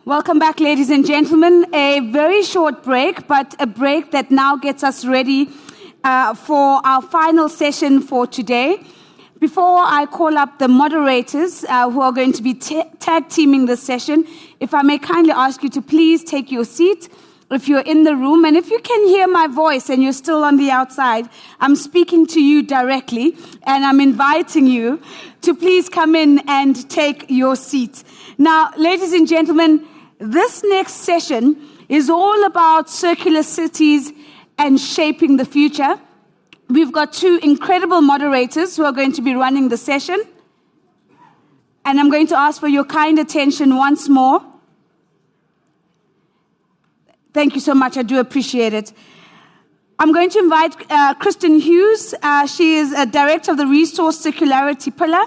Welcome back, ladies and gentlemen. A very short break, but a break that now gets us ready for our final session for today. Before I call up the moderators who are going to be tag teaming this session, if I may kindly ask you to please take your seat if you're in the room. And if you can hear my voice and you're still on the outside, I'm speaking to you directly and I'm inviting you to please come in and take your seat. Now, ladies and gentlemen, this next session is all about circular cities and shaping the future. We've got two incredible moderators who are going to be running the session. And I'm going to ask for your kind attention once more. Thank you so much. I do appreciate it. I'm going to invite Kristen Hughes. She is a director of the Resource Circularity Pillar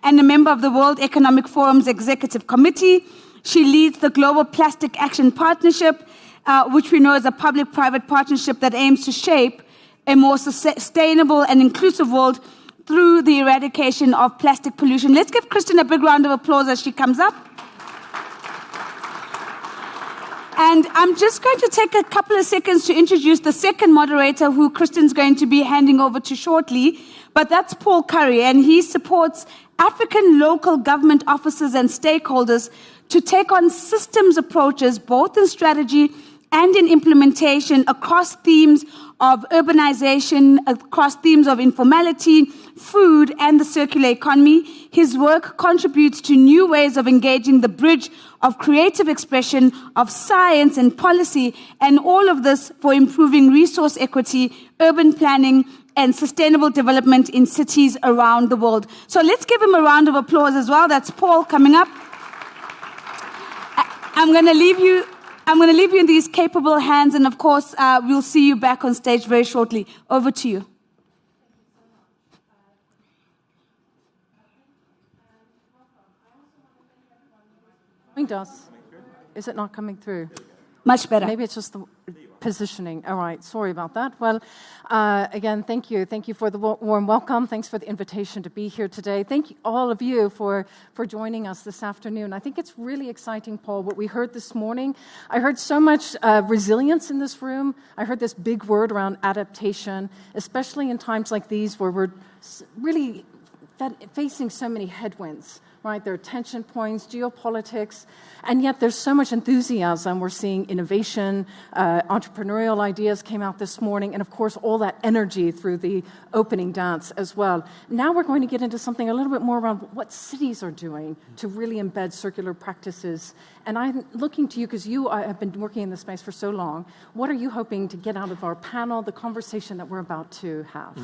and a member of the World Economic Forum's Executive Committee. She leads the Global Plastic Action Partnership, which we know is a public-private partnership that aims to shape a more sustainable and inclusive world through the eradication of plastic pollution. Let's give Kristen a big round of applause as she comes up. And I'm just going to take a couple of seconds to introduce the second moderator who Kristen's going to be handing over to shortly, but that's Paul Curry, and he supports African local government officers and stakeholders to take on systems approaches, both in strategy and in implementation, across themes of urbanization, across themes of informality, food, and the circular economy. His work contributes to new ways of engaging the bridge of creative expression, of science and policy, and all of this for improving resource equity, urban planning, and sustainable development in cities around the world. So let's give him a round of applause as well. That's Paul coming up. I'm going to leave you in these capable hands, and of course, we'll see you back on stage very shortly. Over to you. Is it not coming through? Much better. Maybe it's just the positioning. All right, sorry about that. Well, again, thank you. Thank you for the warm welcome. Thanks for the invitation to be here today. Thank you, all of you, for joining us this afternoon. I think it's really exciting, Paul, what we heard this morning. I heard so much resilience in this room. I heard this big word around adaptation, especially in times like these where we're really facing so many headwinds. Right, there are tension points, geopolitics, and yet there's so much enthusiasm. We're seeing innovation, entrepreneurial ideas came out this morning, and of course all that energy through the opening dance as well. Now we're going to get into something a little bit more around what cities are doing to really embed circular practices. And I'm looking to you because you have been working in this space for so long. What are you hoping to get out of our panel, the conversation that we're about to have?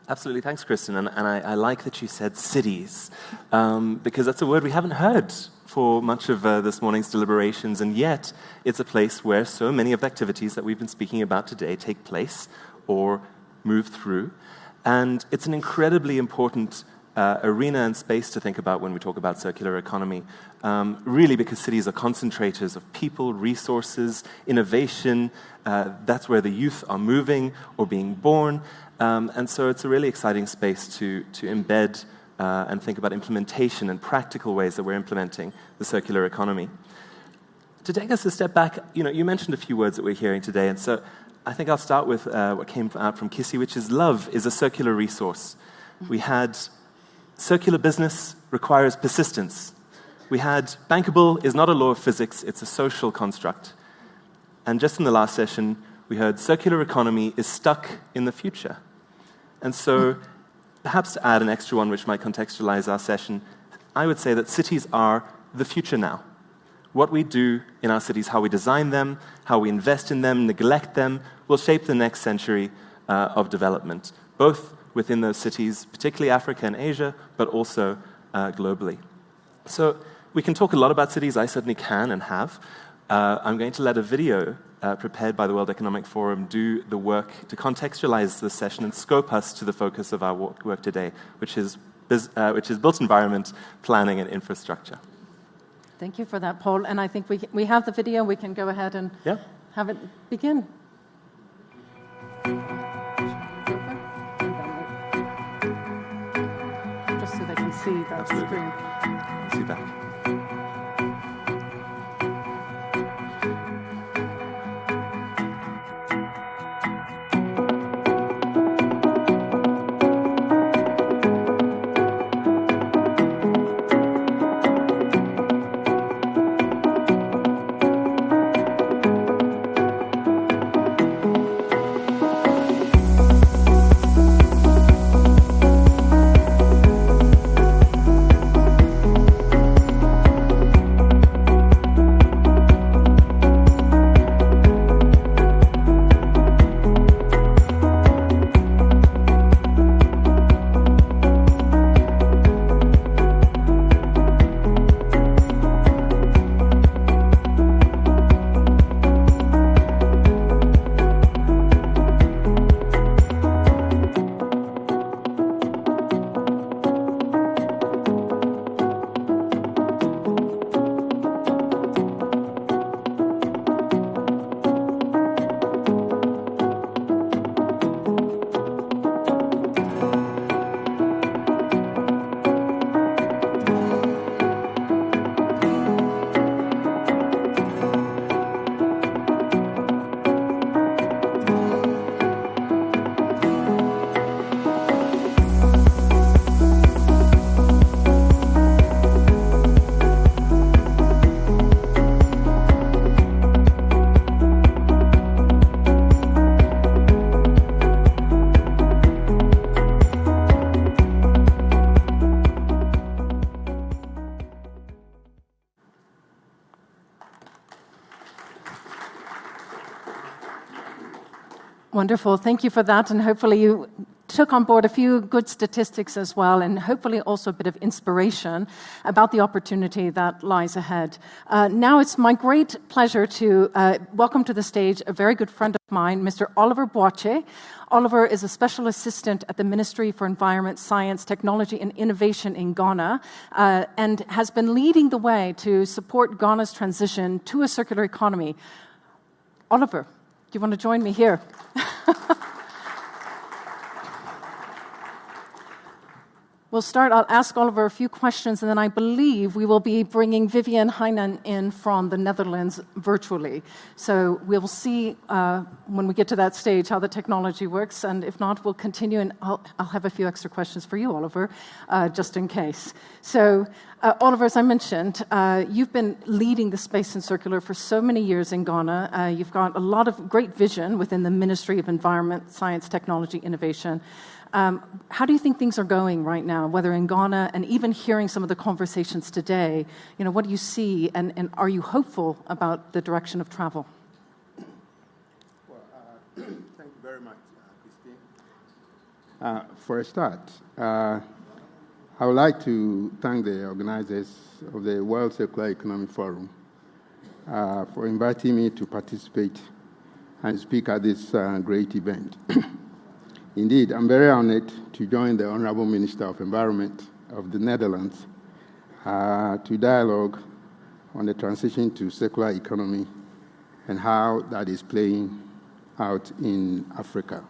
Absolutely. Thanks, Kristen. And I like that you said cities, because that's a word we haven't heard for much of this morning's deliberations, and yet it's a place where so many of the activities that we've been speaking about today take place or move through. And it's an incredibly important arena and space to think about when we talk about circular economy, really because cities are concentrators of people, resources, innovation. That's where the youth are moving or being born. And so it's a really exciting space to embed and think about implementation and practical ways that we're implementing the circular economy. To take us a step back, you mentioned a few words that we're hearing today, and so I think I'll start with what came out from Kissy, which is love is a circular resource. We had circular business requires persistence. We had bankable is not a law of physics, it's a social construct. And just in the last session, we heard circular economy is stuck in the future. And so, perhaps to add an extra one which might contextualize our session, I would say that cities are the future now. What we do in our cities, how we design them, how we invest in them, neglect them, will shape the next century of development, both within those cities, particularly Africa and Asia, but also globally. So we can talk a lot about cities. I certainly can and have. I'm going to let a video prepared by the World Economic Forum do the work to contextualize this session and scope us to the focus of our work today, which is built environment, planning, and infrastructure. Thank you for that, Paul. And I think we have the video. We can go ahead and have it begin. Just so they can see that screen. See that. Wonderful. Thank you for that. And hopefully you took on board a few good statistics as well, and hopefully also a bit of inspiration about the opportunity that lies ahead. Now it's my great pleasure to welcome to the stage a very good friend of mine, Mr. Oliver Boache. Oliver is a special assistant at the Ministry for Environment, Science, Technology and Innovation in Ghana, and has been leading the way to support Ghana's transition to a circular economy. Oliver, do you want to join me here? We'll start. I'll ask Oliver a few questions, and then I believe we will be bringing Vivian Heinen in from the Netherlands virtually. So we'll see when we get to that stage how the technology works, and if not, we'll continue, and I'll have a few extra questions for you, Oliver, just in case. So, Oliver, as I mentioned, you've been leading the space in circular for so many years in Ghana. You've got a lot of great vision within the Ministry of Environment, Science, Technology, Innovation. How do you think things are going right now, whether in Ghana and even hearing some of the conversations today? You know, what do you see, and are you hopeful about the direction of travel? Well, thank you very much, Christine. For a start, I would like to thank the organizers of the World Circular Economy Forum for inviting me to participate and speak at this great event. Indeed, I'm very honored to join the Honorable Minister of Environment of the Netherlands to dialogue on the transition to circular economy and how that is playing out in Africa.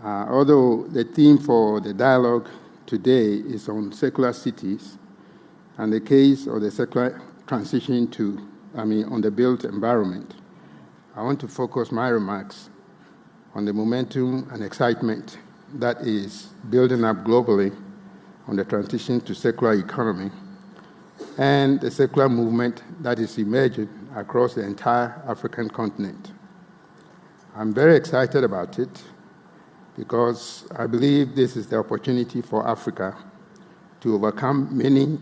Although the theme for the dialogue today is on circular cities and the case of the circular transition on the built environment, I want to focus my remarks on the momentum and excitement that is building up globally on the transition to circular economy and the circular movement that is emerging across the entire African continent. I'm very excited about it because I believe this is the opportunity for Africa to overcome many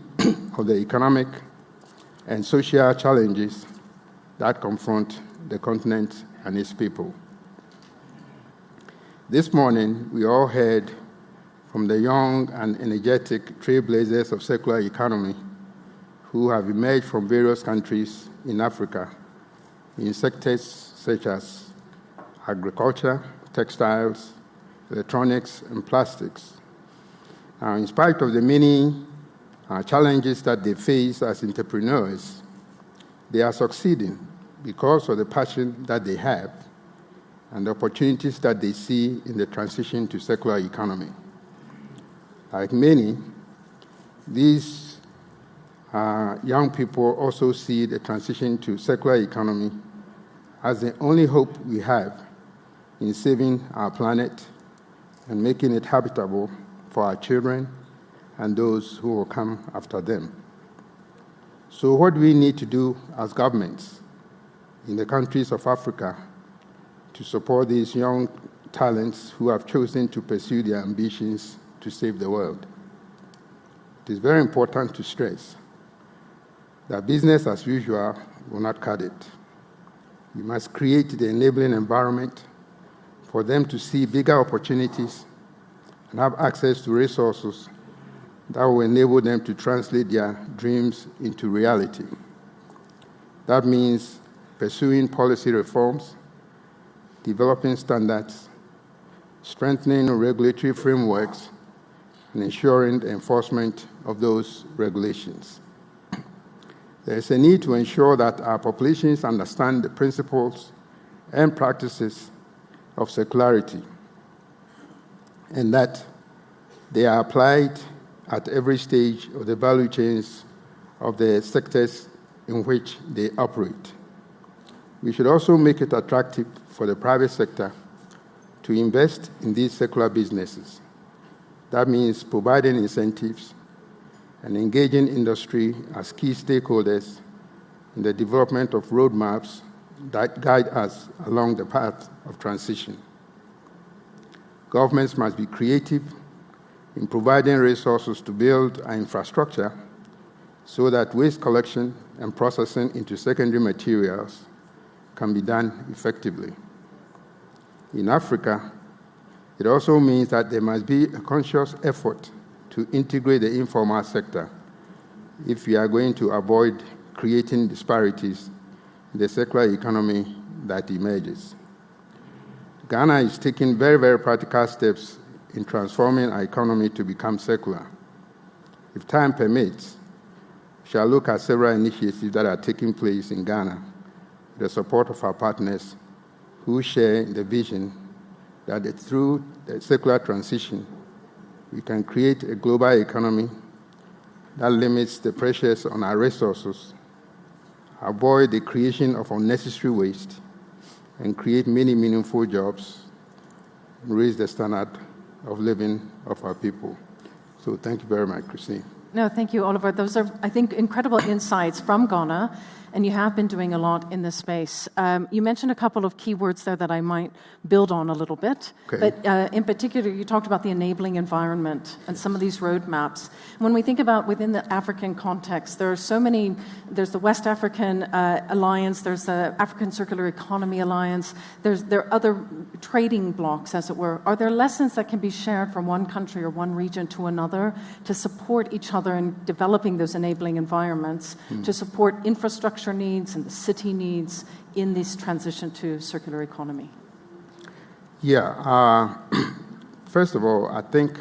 of the economic and social challenges that confront the continent and its people. This morning, we all heard from the young and energetic trailblazers of circular economy who have emerged from various countries in Africa in sectors such as agriculture, textiles, electronics, and plastics. In spite of the many challenges that they face as entrepreneurs, they are succeeding because of the passion that they have and the opportunities that they see in the transition to circular economy. Like many, these young people also see the transition to circular economy as the only hope we have in saving our planet and making it habitable for our children and those who will come after them. So what do we need to do as governments in the countries of Africa to support these young talents who have chosen to pursue their ambitions to save the world? It is very important to stress that business as usual will not cut it. We must create the enabling environment for them to see bigger opportunities and have access to resources that will enable them to translate their dreams into reality. That means pursuing policy reforms, developing standards, strengthening regulatory frameworks, and ensuring the enforcement of those regulations. There is a need to ensure that our populations understand the principles and practices of circularity and that they are applied at every stage of the value chains of the sectors in which they operate. We should also make it attractive for the private sector to invest in these circular businesses. That means providing incentives and engaging industry as key stakeholders in the development of roadmaps that guide us along the path of transition. Governments must be creative in providing resources to build our infrastructure so that waste collection and processing into secondary materials can be done effectively. In Africa, it also means that there must be a conscious effort to integrate the informal sector if we are going to avoid creating disparities in the circular economy that emerges. Ghana is taking very, very practical steps in transforming our economy to become circular. If time permits, we shall look at several initiatives that are taking place in Ghana with the support of our partners who share the vision that through the circular transition, we can create a global economy that limits the pressures on our resources, avoid the creation of unnecessary waste, and create many meaningful jobs, and raise the standard of living of our people. So thank you very much, Christine. No, thank you, Oliver. Those are, I think, incredible insights from Ghana, and you have been doing a lot in this space. You mentioned a couple of key words there that I might build on a little bit. Okay. But in particular, you talked about the enabling environment and some of these roadmaps. When we think about within the African context, there are so many. There's the West African Alliance, there's the African Circular Economy Alliance, there are other trading blocks, as it were. Are there lessons that can be shared from one country or one region to another to support each other in developing those enabling environments, to support infrastructure needs and the city needs in this transition to circular economy? Yeah. First of all, I think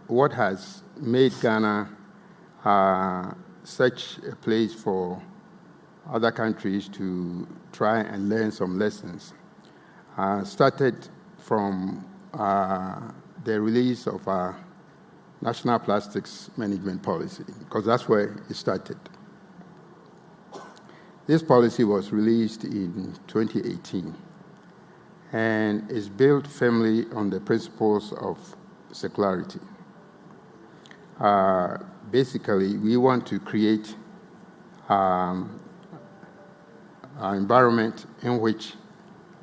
what has made Ghana such a place for other countries to try and learn some lessons started from the release of our National Plastics Management Policy, because that's where it started. This policy was released in 2018 and is built firmly on the principles of circularity. Basically, we want to create an environment in which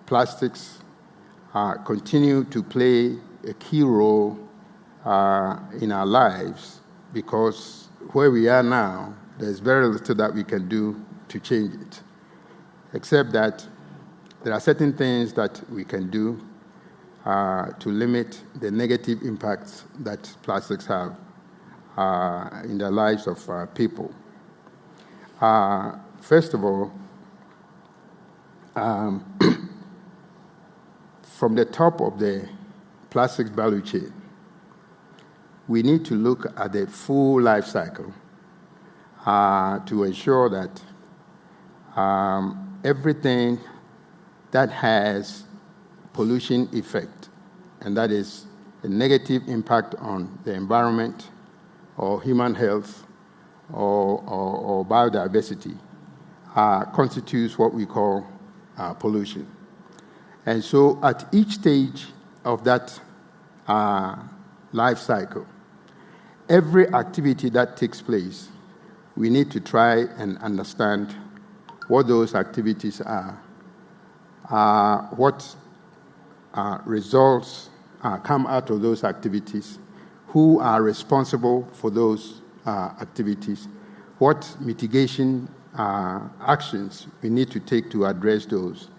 plastics continue to play a key role in our lives, because where we are now, there's very little that we can do to change it, except that there are certain things that we can do to limit the negative impacts that plastics have in the lives of people. First of all, from the top of the plastics value chain, we need to look at the full life cycle to ensure that everything that has pollution effect, and that is a negative impact on the environment or human health or biodiversity, constitutes what we call pollution. And so at each stage of that life cycle, every activity that takes place, we need to try and understand what those activities are, what results come out of those activities, who are responsible for those activities, what mitigation actions we need to take to address those,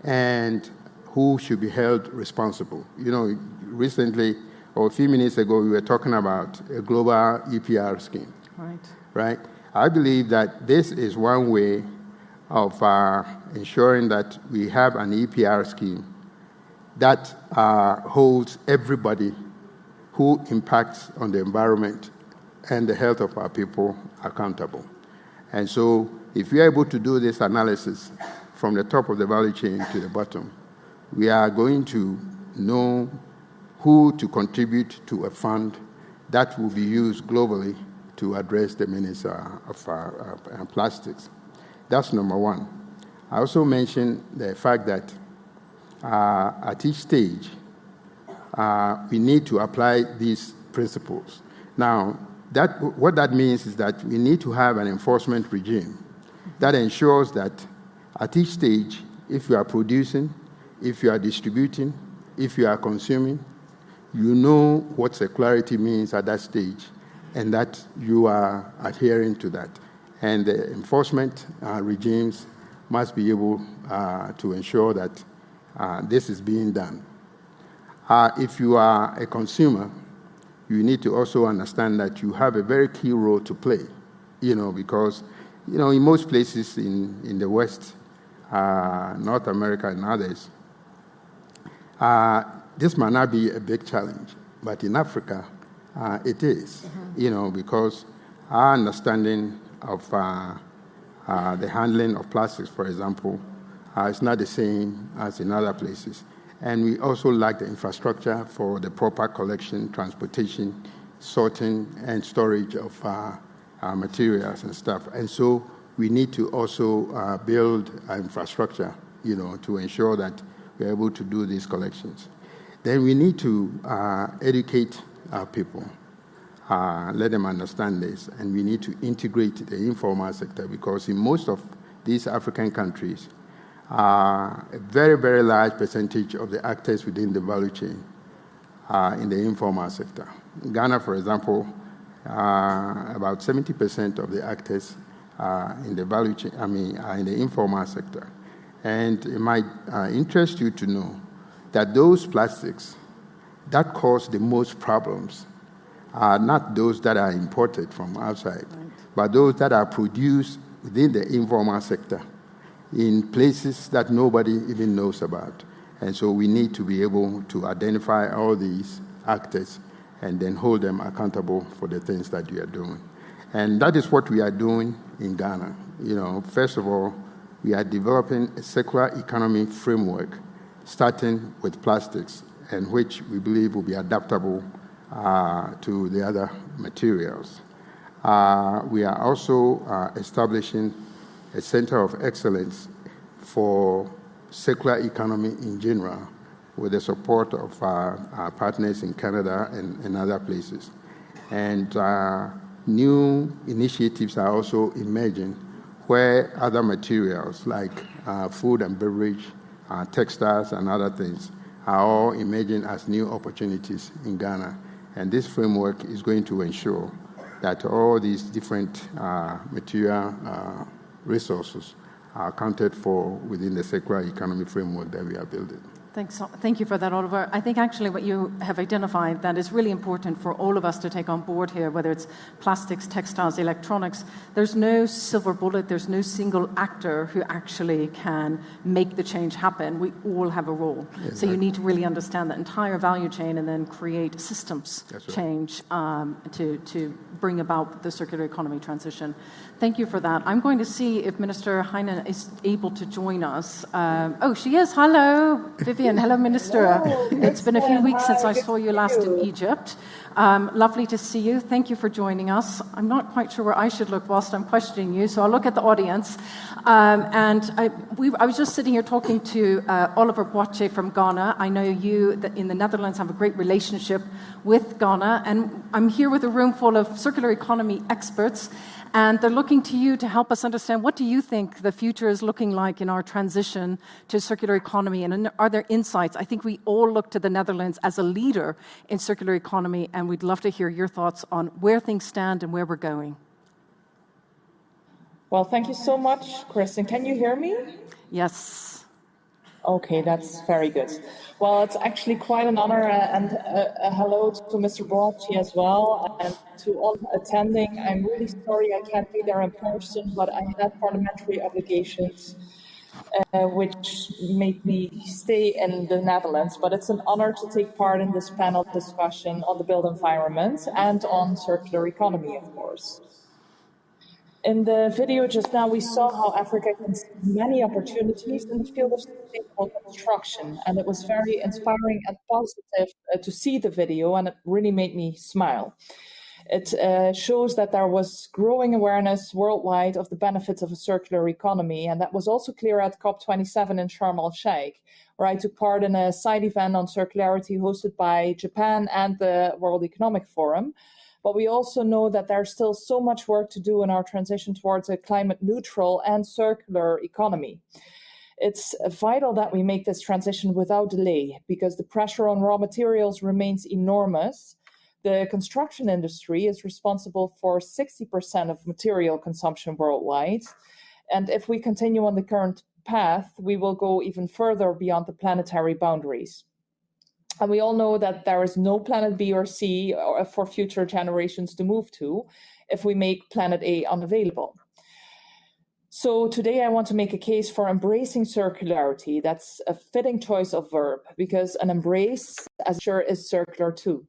and who should be held responsible. You know, recently, or a few minutes ago, we were talking about a global EPR scheme. Right? I believe that this is one way of ensuring that we have an EPR scheme that holds everybody who impacts on the environment and the health of our people accountable. And so if we are able to do this analysis from the top of the value chain to the bottom, we are going to know who to contribute to a fund that will be used globally to address the menace of plastics. That's number one. I also mentioned the fact that at each stage, we need to apply these principles. Now, what that means is that we need to have an enforcement regime that ensures that at each stage, if you are producing, if you are distributing, if you are consuming, you know what circularity means at that stage, and that you are adhering to that. And the enforcement regimes must be able to ensure that this is being done. If you are a consumer, you need to also understand that you have a very key role to play, because, in most places in the West, North America and others, this might not be a big challenge, but in Africa, it is, because our understanding of the handling of plastics, for example, is not the same as in other places. And we also lack the infrastructure for the proper collection, transportation, sorting, and storage of materials and stuff. And so we need to also build infrastructure, to ensure that we're able to do these collections. Then we need to educate our people, let them understand this, and we need to integrate the informal sector, because in most of these African countries, a very, very large percentage of the actors within the value chain are in the informal sector. In Ghana, for example, about 70% of the actors in the value chain, are in the informal sector. And it might interest you to know that those plastics that cause the most problems are not those that are imported from outside, but those that are produced within the informal sector in places that nobody even knows about. And so we need to be able to identify all these actors and then hold them accountable for the things that we are doing. And that is what we are doing in Ghana. First of all, we are developing a circular economy framework, starting with plastics, and which we believe will be adaptable to the other materials. We are also establishing a center of excellence for circular economy in general, with the support of our partners in Canada and other places. And new initiatives are also emerging where other materials like food and beverage, textiles and other things are all emerging as new opportunities in Ghana. And this framework is going to ensure that all these different material resources are accounted for within the circular economy framework that we are building. Thank you for that, Oliver. I think actually what you have identified that is really important for all of us to take on board here, whether it's plastics, textiles, electronics, there's no silver bullet, there's no single actor who actually can make the change happen. We all have a role. Exactly. So you need to really understand that entire value chain and then create systems change to bring about the circular economy transition. Thank you for that. I'm going to see if Minister Heinen is able to join us. She is. Hello, Vivian. Hello, Minister. Hello, it's been a few weeks since I saw you last in Egypt. Lovely to see you. Thank you for joining us. I'm not quite sure where I should look whilst I'm questioning you, so I'll look at the audience. I was just sitting here talking to Oliver Boache from Ghana. I know you in the Netherlands have a great relationship with Ghana, and I'm here with a room full of circular economy experts. And they're looking to you to help us understand, what do you think the future is looking like in our transition to circular economy? And are there insights? I think we all look to the Netherlands as a leader in circular economy, and we'd love to hear your thoughts on where things stand and where we're going. Well, thank you so much, Kristen. Can you hear me? Yes. Okay, that's very good. Well, it's actually quite an honor, and a hello to Mr. Boache as well, and to all attending. I'm really sorry I can't be there in person, but I had parliamentary obligations, which made me stay in the Netherlands. But it's an honor to take part in this panel discussion on the built environment and on circular economy, of course. In the video just now, we saw how Africa can see many opportunities in the field of sustainable construction, and it was very inspiring and positive to see the video, and it really made me smile. It shows that there was growing awareness worldwide of the benefits of a circular economy, and that was also clear at COP27 in Sharm el-Sheikh, where I took part in a side event on circularity hosted by Japan and the World Economic Forum. But we also know that there's still so much work to do in our transition towards a climate neutral and circular economy. It's vital that we make this transition without delay, because the pressure on raw materials remains enormous. The construction industry is responsible for 60% of material consumption worldwide. And if we continue on the current path, we will go even further beyond the planetary boundaries. And we all know that there is no planet B or C for future generations to move to if we make planet A unavailable. So today I want to make a case for embracing circularity. That's a fitting choice of verb, because an embrace, as sure, is circular too.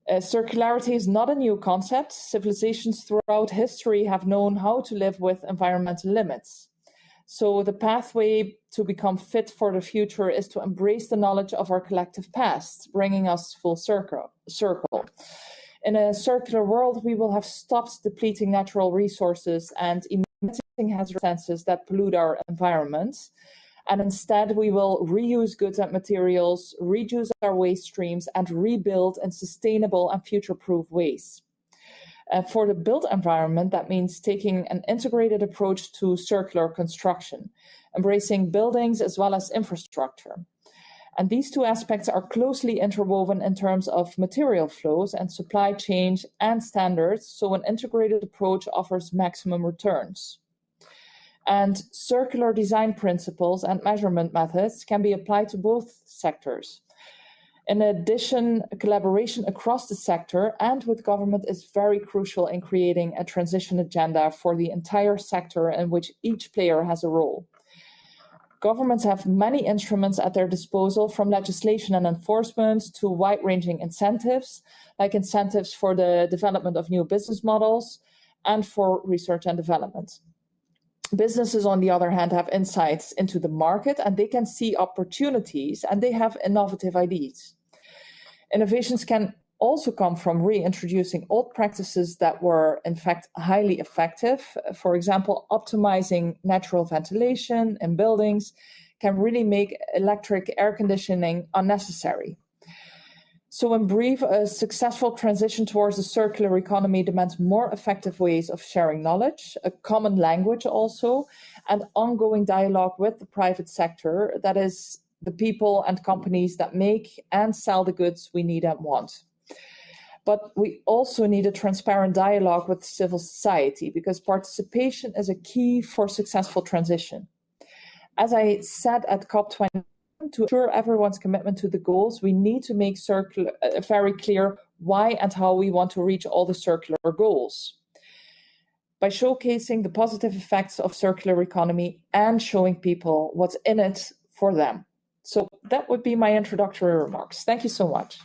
Circularity is not a new concept. Civilizations throughout history have known how to live with environmental limits. So the pathway to become fit for the future is to embrace the knowledge of our collective past, bringing us full circle. In a circular world, we will have stopped depleting natural resources and emitting hazardous substances that pollute our environment. And instead, we will reuse goods and materials, reduce our waste streams, and rebuild in sustainable and future-proof ways. For the built environment, that means taking an integrated approach to circular construction, embracing buildings as well as infrastructure. And these two aspects are closely interwoven in terms of material flows and supply chains and standards, so an integrated approach offers maximum returns. And circular design principles and measurement methods can be applied to both sectors. In addition, collaboration across the sector and with government is very crucial in creating a transition agenda for the entire sector in which each player has a role. Governments have many instruments at their disposal, from legislation and enforcement to wide-ranging incentives, like incentives for the development of new business models and for research and development. Businesses, on the other hand, have insights into the market and they can see opportunities and they have innovative ideas. Innovations can also come from reintroducing old practices that were, in fact, highly effective. For example, optimizing natural ventilation in buildings can really make electric air conditioning unnecessary. So in brief, a successful transition towards a circular economy demands more effective ways of sharing knowledge, a common language also, and ongoing dialogue with the private sector, that is, the people and companies that make and sell the goods we need and want. But we also need a transparent dialogue with civil society, because participation is a key for successful transition. As I said at COP20, to ensure everyone's commitment to the goals, we need to make very clear why and how we want to reach all the circular goals. By showcasing the positive effects of circular economy and showing people what's in it for them. So that would be my introductory remarks. Thank you so much.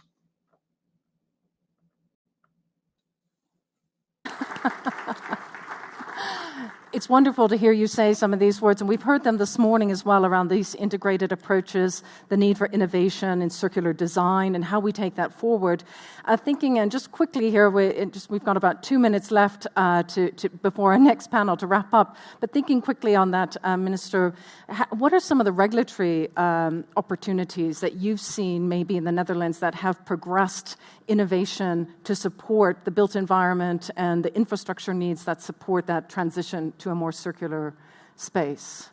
It's wonderful to hear you say some of these words, and we've heard them this morning as well around these integrated approaches, the need for innovation in circular design, and how we take that forward. Thinking, and just quickly here, we've got about 2 minutes left before our next panel to wrap up, but thinking quickly on that, Minister, what are some of the regulatory opportunities that you've seen maybe in the Netherlands that have progressed innovation to support the built environment and the infrastructure needs that support that transition to a more circular space?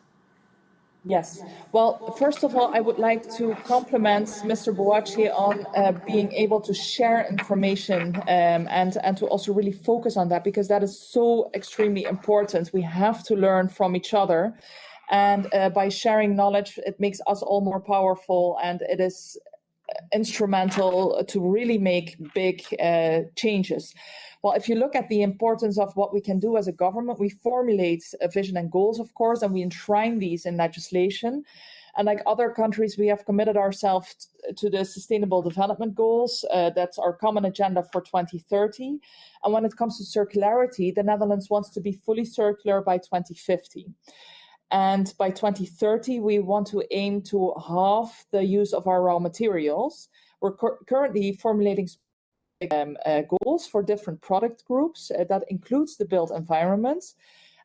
Yes. Well, first of all, I would like to compliment Mr. Boachi on being able to share information and to also really focus on that, because that is so extremely important. We have to learn from each other. And by sharing knowledge, it makes us all more powerful, and it is instrumental to really make big changes. Well, if you look at the importance of what we can do as a government, we formulate a vision and goals, of course, and we enshrine these in legislation. And like other countries, we have committed ourselves to the Sustainable Development Goals. That's our common agenda for 2030. And when it comes to circularity, the Netherlands wants to be fully circular by 2050. And by 2030, we want to aim to halve the use of our raw materials. We're currently formulating goals for different product groups that includes the built environment.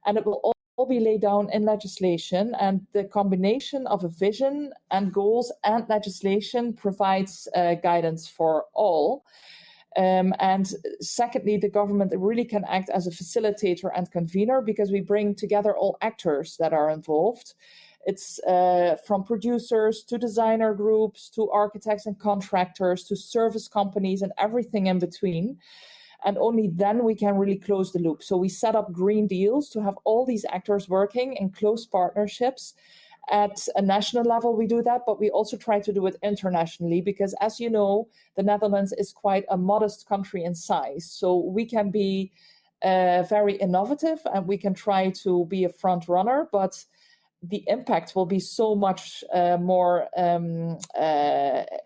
And it will all be laid down in legislation. And the combination of a vision and goals and legislation provides guidance for all. And secondly, the government really can act as a facilitator and convener, because we bring together all actors that are involved. It's from producers to designer groups to architects and contractors to service companies and everything in between. And only then we can really close the loop. So we set up green deals to have all these actors working in close partnerships. At a national level, we do that, but we also try to do it internationally because, as you know, the Netherlands is quite a modest country in size. So we can be very innovative and we can try to be a front runner, but the impact will be so much more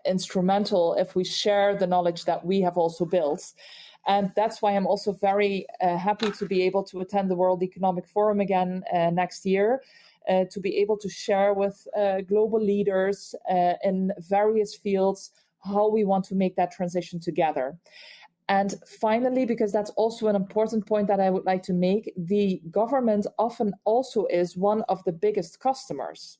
instrumental if we share the knowledge that we have also built. And that's why I'm also very happy to be able to attend the World Economic Forum again next year, to be able to share with global leaders in various fields how we want to make that transition together. And finally, because that's also an important point that I would like to make, the government often also is one of the biggest customers.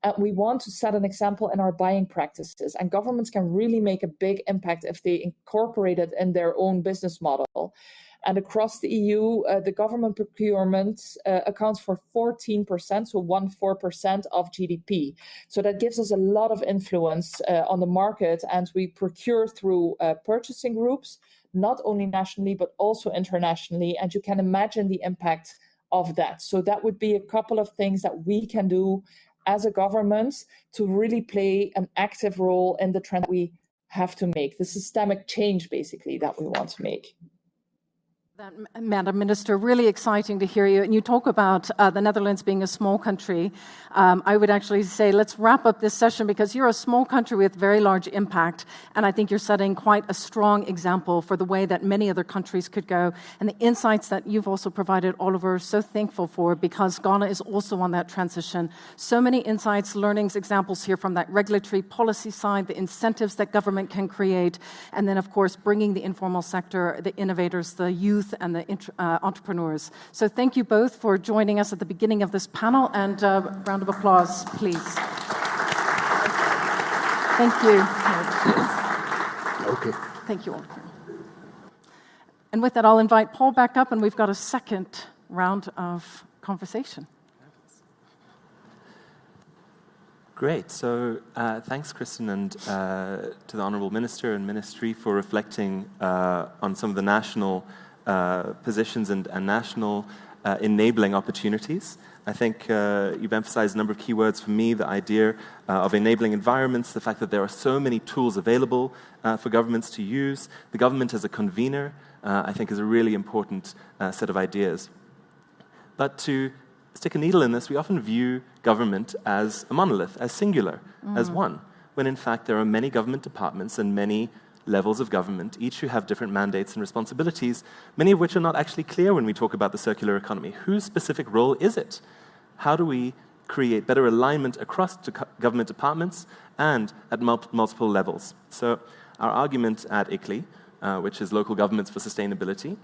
And we want to set an example in our buying practices. And governments can really make a big impact if they incorporate it in their own business model. And across the EU, the government procurement accounts for 14%, so 14% of GDP. So that gives us a lot of influence on the market. And we procure through purchasing groups, not only nationally, but also internationally. And you can imagine the impact of that. So that would be a couple of things that we can do as a government to really play an active role in the trend that we have to make, the systemic change, basically, that we want to make. Madam Minister, really exciting to hear you. And you talk about the Netherlands being a small country. I would actually say let's wrap up this session because you're a small country with very large impact. And I think you're setting quite a strong example for the way that many other countries could go. And the insights that you've also provided, Oliver, so thankful for because Ghana is also on that transition. So many insights, learnings, examples here from that regulatory policy side, the incentives that government can create. And then, of course, bringing the informal sector, the innovators, the youth, and the entrepreneurs. So thank you both for joining us at the beginning of this panel, and a round of applause, please. Thank you. Okay. Thank you all. And with that, I'll invite Paul back up, and we've got a second round of conversation. Great. So thanks, Kristen, and to the Honourable Minister and Ministry for reflecting on some of the national positions and national enabling opportunities. I think you've emphasized a number of keywords for me, the idea of enabling environments, the fact that there are so many tools available for governments to use. The government as a convener, I think, is a really important set of ideas. But to stick a needle in this, we often view government as a monolith, as singular, as one, when in fact there are many government departments and many levels of government, each who have different mandates and responsibilities, many of which are not actually clear when we talk about the circular economy. Whose specific role is it? How do we create better alignment across government departments and at multiple levels? So our argument at ICLEI, which is Local Governments for Sustainability,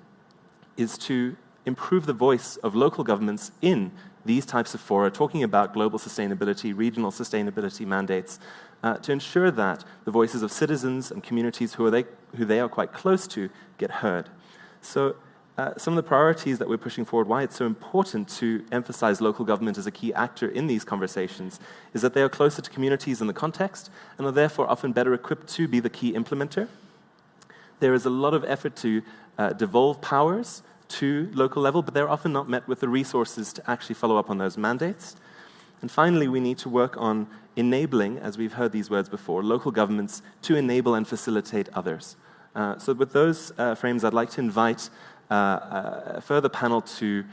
is to improve the voice of local governments in these types of fora, talking about global sustainability, regional sustainability mandates, to ensure that the voices of citizens and communities who they are quite close to get heard. So some of the priorities that we're pushing forward, why it's so important to emphasize local government as a key actor in these conversations, is that they are closer to communities in the context and are therefore often better equipped to be the key implementer. There is a lot of effort to devolve powers to local level, but they're often not met with the resources to actually follow up on those mandates. And finally, we need to work on enabling, as we've heard these words before, local governments to enable and facilitate others. So with those frames, I'd like to invite a further panel to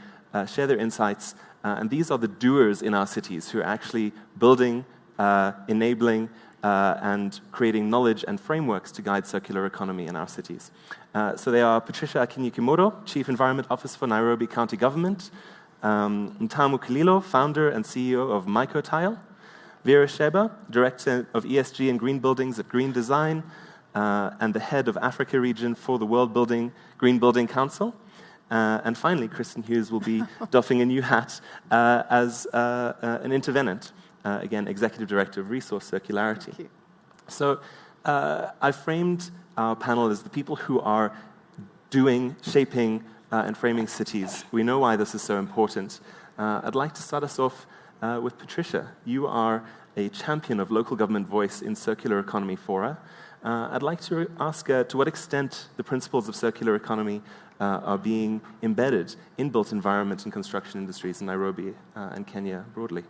share their insights. And these are the doers in our cities who are actually building, enabling, and creating knowledge and frameworks to guide circular economy in our cities. So they are Patricia Akinyikimoto, Chief Environment Officer for Nairobi County Government, Ntamu Kalilo, Founder and CEO of Mycotile, Vera Sheba, Director of ESG and Green Buildings at Green Design, and the Head of Africa Region for the World Green Building Council. And finally, Kristen Hughes will be doffing a new hat as an intervenant. Again, Executive Director of Resource Circularity. So I framed our panel as the people who are doing, shaping, and framing cities. We know why this is so important. I'd like to start us off with Patricia. You are a champion of local government voice in circular economy fora. I'd like to ask to what extent the principles of circular economy are being embedded in built environment and construction industries in Nairobi and Kenya broadly.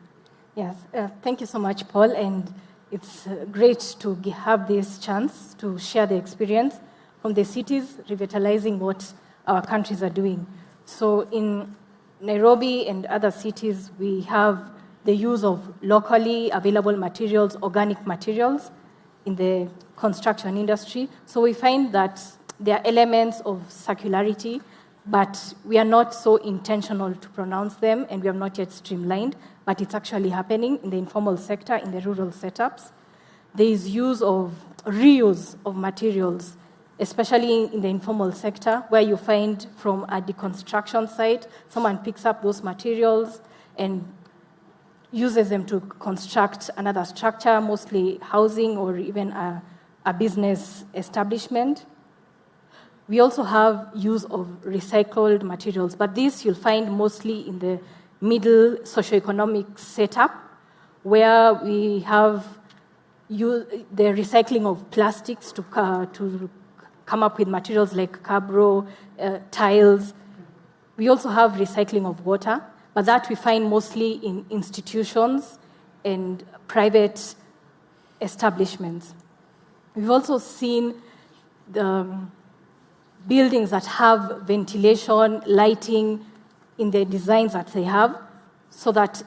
Yes, thank you so much, Paul, and it's great to have this chance to share the experience from the cities, revitalizing what our countries are doing. So in Nairobi and other cities, we have the use of locally available materials, organic materials, in the construction industry. So we find that there are elements of circularity, but we are not so intentional to pronounce them, and we have not yet streamlined, but it's actually happening in the informal sector, in the rural setups. There is use of reuse of materials, especially in the informal sector, where you find from a deconstruction site, someone picks up those materials and uses them to construct another structure, mostly housing or even a business establishment. We also have use of recycled materials, but this you'll find mostly in the middle socioeconomic setup, where we have the recycling of plastics to come up with materials like cabro, tiles. We also have recycling of water, but that we find mostly in institutions and private establishments. We've also seen the buildings that have ventilation, lighting in the designs that they have, so that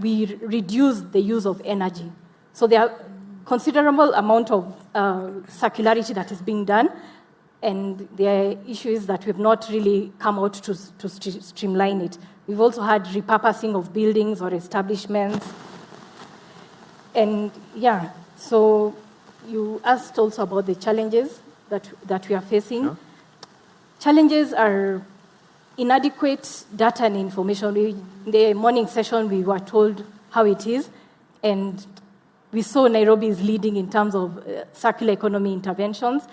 we reduce the use of energy. So there are considerable amount of circularity that is being done, and the issue is that we've not really come out to streamline it. We've also had repurposing of buildings or establishments. And yeah, so you asked also about the challenges that we are facing. Yeah. Challenges are inadequate data and information. In the morning session, we were told how it is, and we saw Nairobi is leading in terms of circular economy interventions,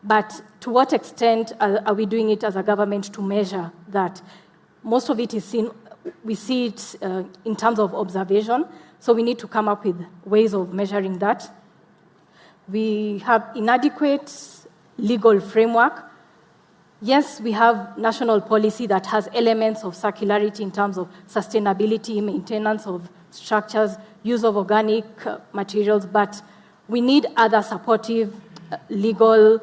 but to what extent are we doing it as a government to measure that? Most of it is seen, we see it in terms of observation, so we need to come up with ways of measuring that. We have inadequate legal framework. Yes, we have national policy that has elements of circularity in terms of sustainability, maintenance of structures, use of organic materials, but we need other supportive legal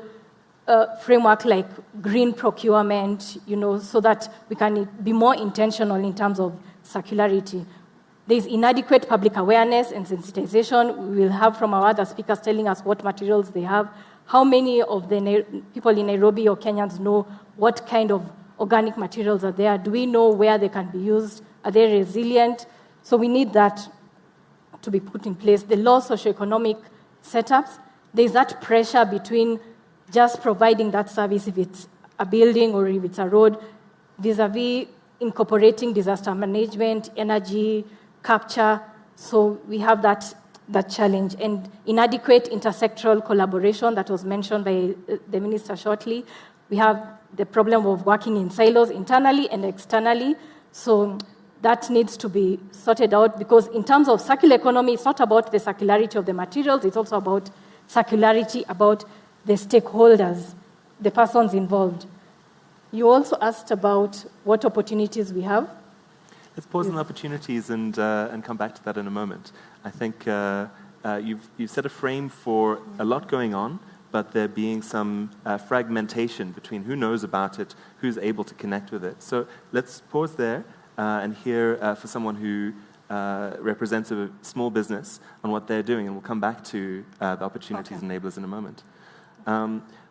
framework like green procurement, so that we can be more intentional in terms of circularity. There's inadequate public awareness and sensitization. We will have from our other speakers telling us what materials they have. How many of the people in Nairobi or Kenyans know what kind of organic materials are there? Do we know where they can be used? Are they resilient? So we need that to be put in place. The low socioeconomic setups, there's that pressure between just providing that service, if it's a building or if it's a road, vis-a-vis incorporating disaster management, energy, capture. So we have that challenge. And inadequate intersectoral collaboration that was mentioned by the minister shortly. We have the problem of working in silos internally and externally. So that needs to be sorted out, because in terms of circular economy, it's not about the circularity of the materials, it's also about circularity about the stakeholders, the persons involved. You also asked about what opportunities we have. Let's pause on opportunities and come back to that in a moment. I think you've set a frame for a lot going on, but there being some fragmentation between who knows about it, who's able to connect with it. So let's pause there and hear for someone who represents a small business on what they're doing, and we'll come back to the opportunities enablers in a moment.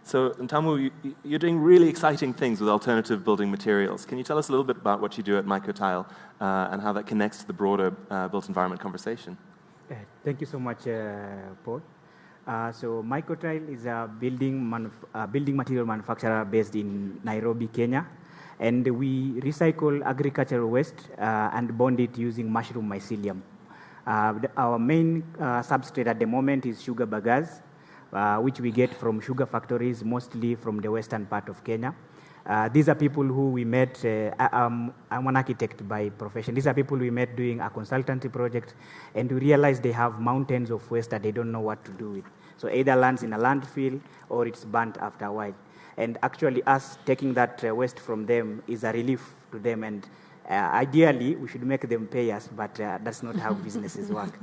So, Ntamu, you're doing really exciting things with alternative building materials. Can you tell us a little bit about what you do at Mycotile and how that connects to the broader built environment conversation? Thank you so much, Paul. So, Mycotile is a building material manufacturer based in Nairobi, Kenya. And we recycle agricultural waste and bond it using mushroom mycelium. Our main substrate at the moment is sugar bagasse, which we get from sugar factories, mostly from the western part of Kenya. These are people who we met, I'm an architect by profession. These are people we met doing a consultancy project, and we realized they have mountains of waste that they don't know what to do with. So either lands in a landfill or it's burnt after a while. And actually us taking that waste from them is a relief to them. And ideally, we should make them pay us, but that's not how businesses work.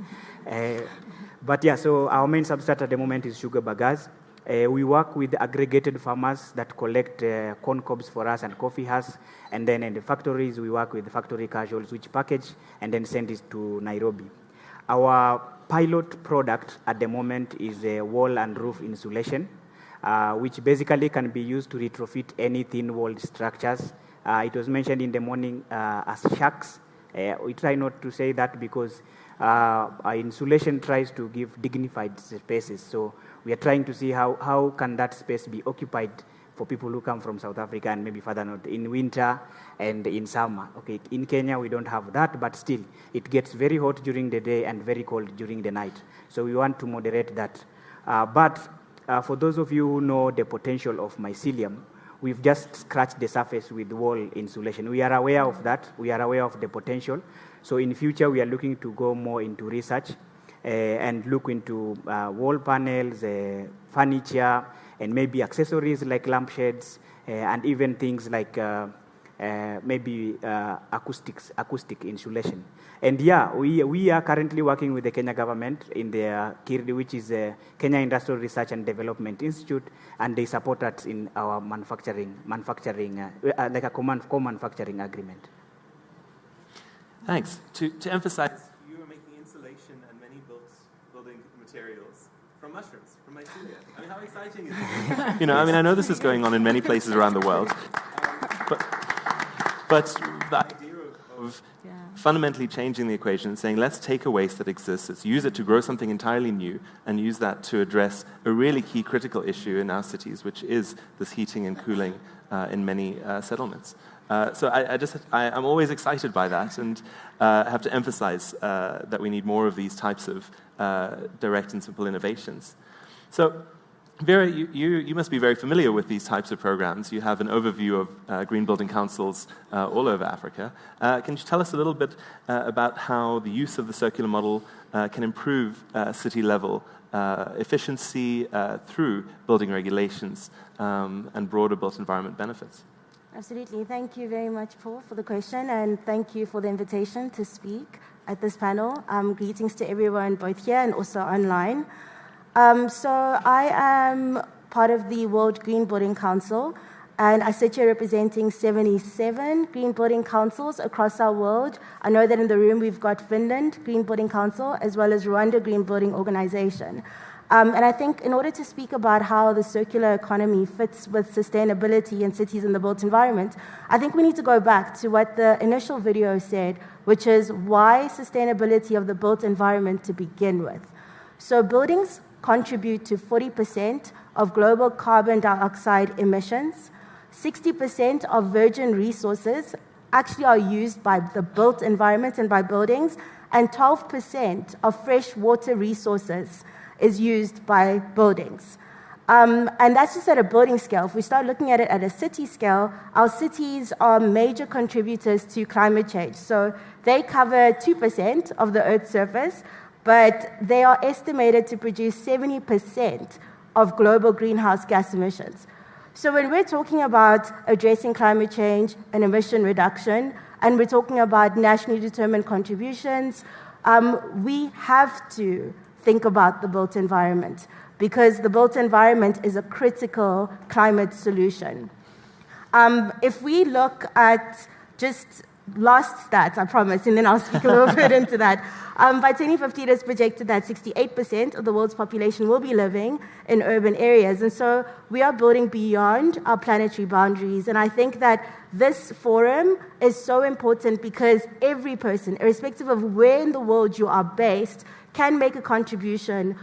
But yeah, so our main substrate at the moment is sugar bagasse. We work with aggregated farmers that collect corn cobs for us and coffee husks. And then in the factories, we work with factory casuals, which package and then send it to Nairobi. Our pilot product at the moment is a wall and roof insulation, which basically can be used to retrofit any thin-walled structures. It was mentioned in the morning as shacks. We try not to say that because insulation tries to give dignified spaces. So we are trying to see how can that space be occupied for people who come from South Africa and maybe further north in winter and in summer. Okay, in Kenya we don't have that, but still it gets very hot during the day and very cold during the night. So we want to moderate that. But for those of you who know the potential of mycelium, we've just scratched the surface with wall insulation. We are aware of that. We are aware of the potential. So in future, we are looking to go more into research and look into wall panels, furniture, and maybe accessories like lampshades, and even things like maybe acoustic insulation. And yeah, we are currently working with the Kenya government in the KIRDI, which is the Kenya Industrial Research and Development Institute, and they support us in our manufacturing like a co-manufacturing agreement. Thanks. To emphasize, you are making insulation and many building materials from mushrooms, from mycelia. I mean, how exciting is this? I know this is going on in many places around the world, but the idea of fundamentally changing the equation and saying, let's take a waste that exists, let's use it to grow something entirely new, and use that to address a really key critical issue in our cities, which is this heating and cooling in many settlements. So I'm always excited by that, and have to emphasize that we need more of these types of direct and simple innovations. So, Vera, you must be very familiar with these types of programs. You have an overview of green building councils all over Africa. Can you tell us a little bit about how the use of the circular model can improve city-level efficiency through building regulations and broader built environment benefits? Absolutely. Thank you very much, Paul, for the question, and thank you for the invitation to speak at this panel. Greetings to everyone both here and also online. So I am part of the World Green Building Council, and I sit here representing 77 green building councils across our world. I know that in the room we've got Finland Green Building Council as well as Rwanda Green Building Organization. And I think in order to speak about how the circular economy fits with sustainability in cities and the built environment, I think we need to go back to what the initial video said, which is why sustainability of the built environment to begin with. So buildings contribute to 40% of global carbon dioxide emissions. 60% of virgin resources actually are used by the built environment and by buildings, and 12% of fresh water resources is used by buildings. And that's just at a building scale. If we start looking at it at a city scale, our cities are major contributors to climate change. So they cover 2% of the Earth's surface, but they are estimated to produce 70% of global greenhouse gas emissions. So when we're talking about addressing climate change and emission reduction, and we're talking about nationally determined contributions, we have to think about the built environment, because the built environment is a critical climate solution. If we look at just last stats, I promise, and then I'll speak a little bit into that. By 2050, it is projected that 68% of the world's population will be living in urban areas. And so we are building beyond our planetary boundaries. And I think that this forum is so important because every person, irrespective of where in the world you are based, can make a contribution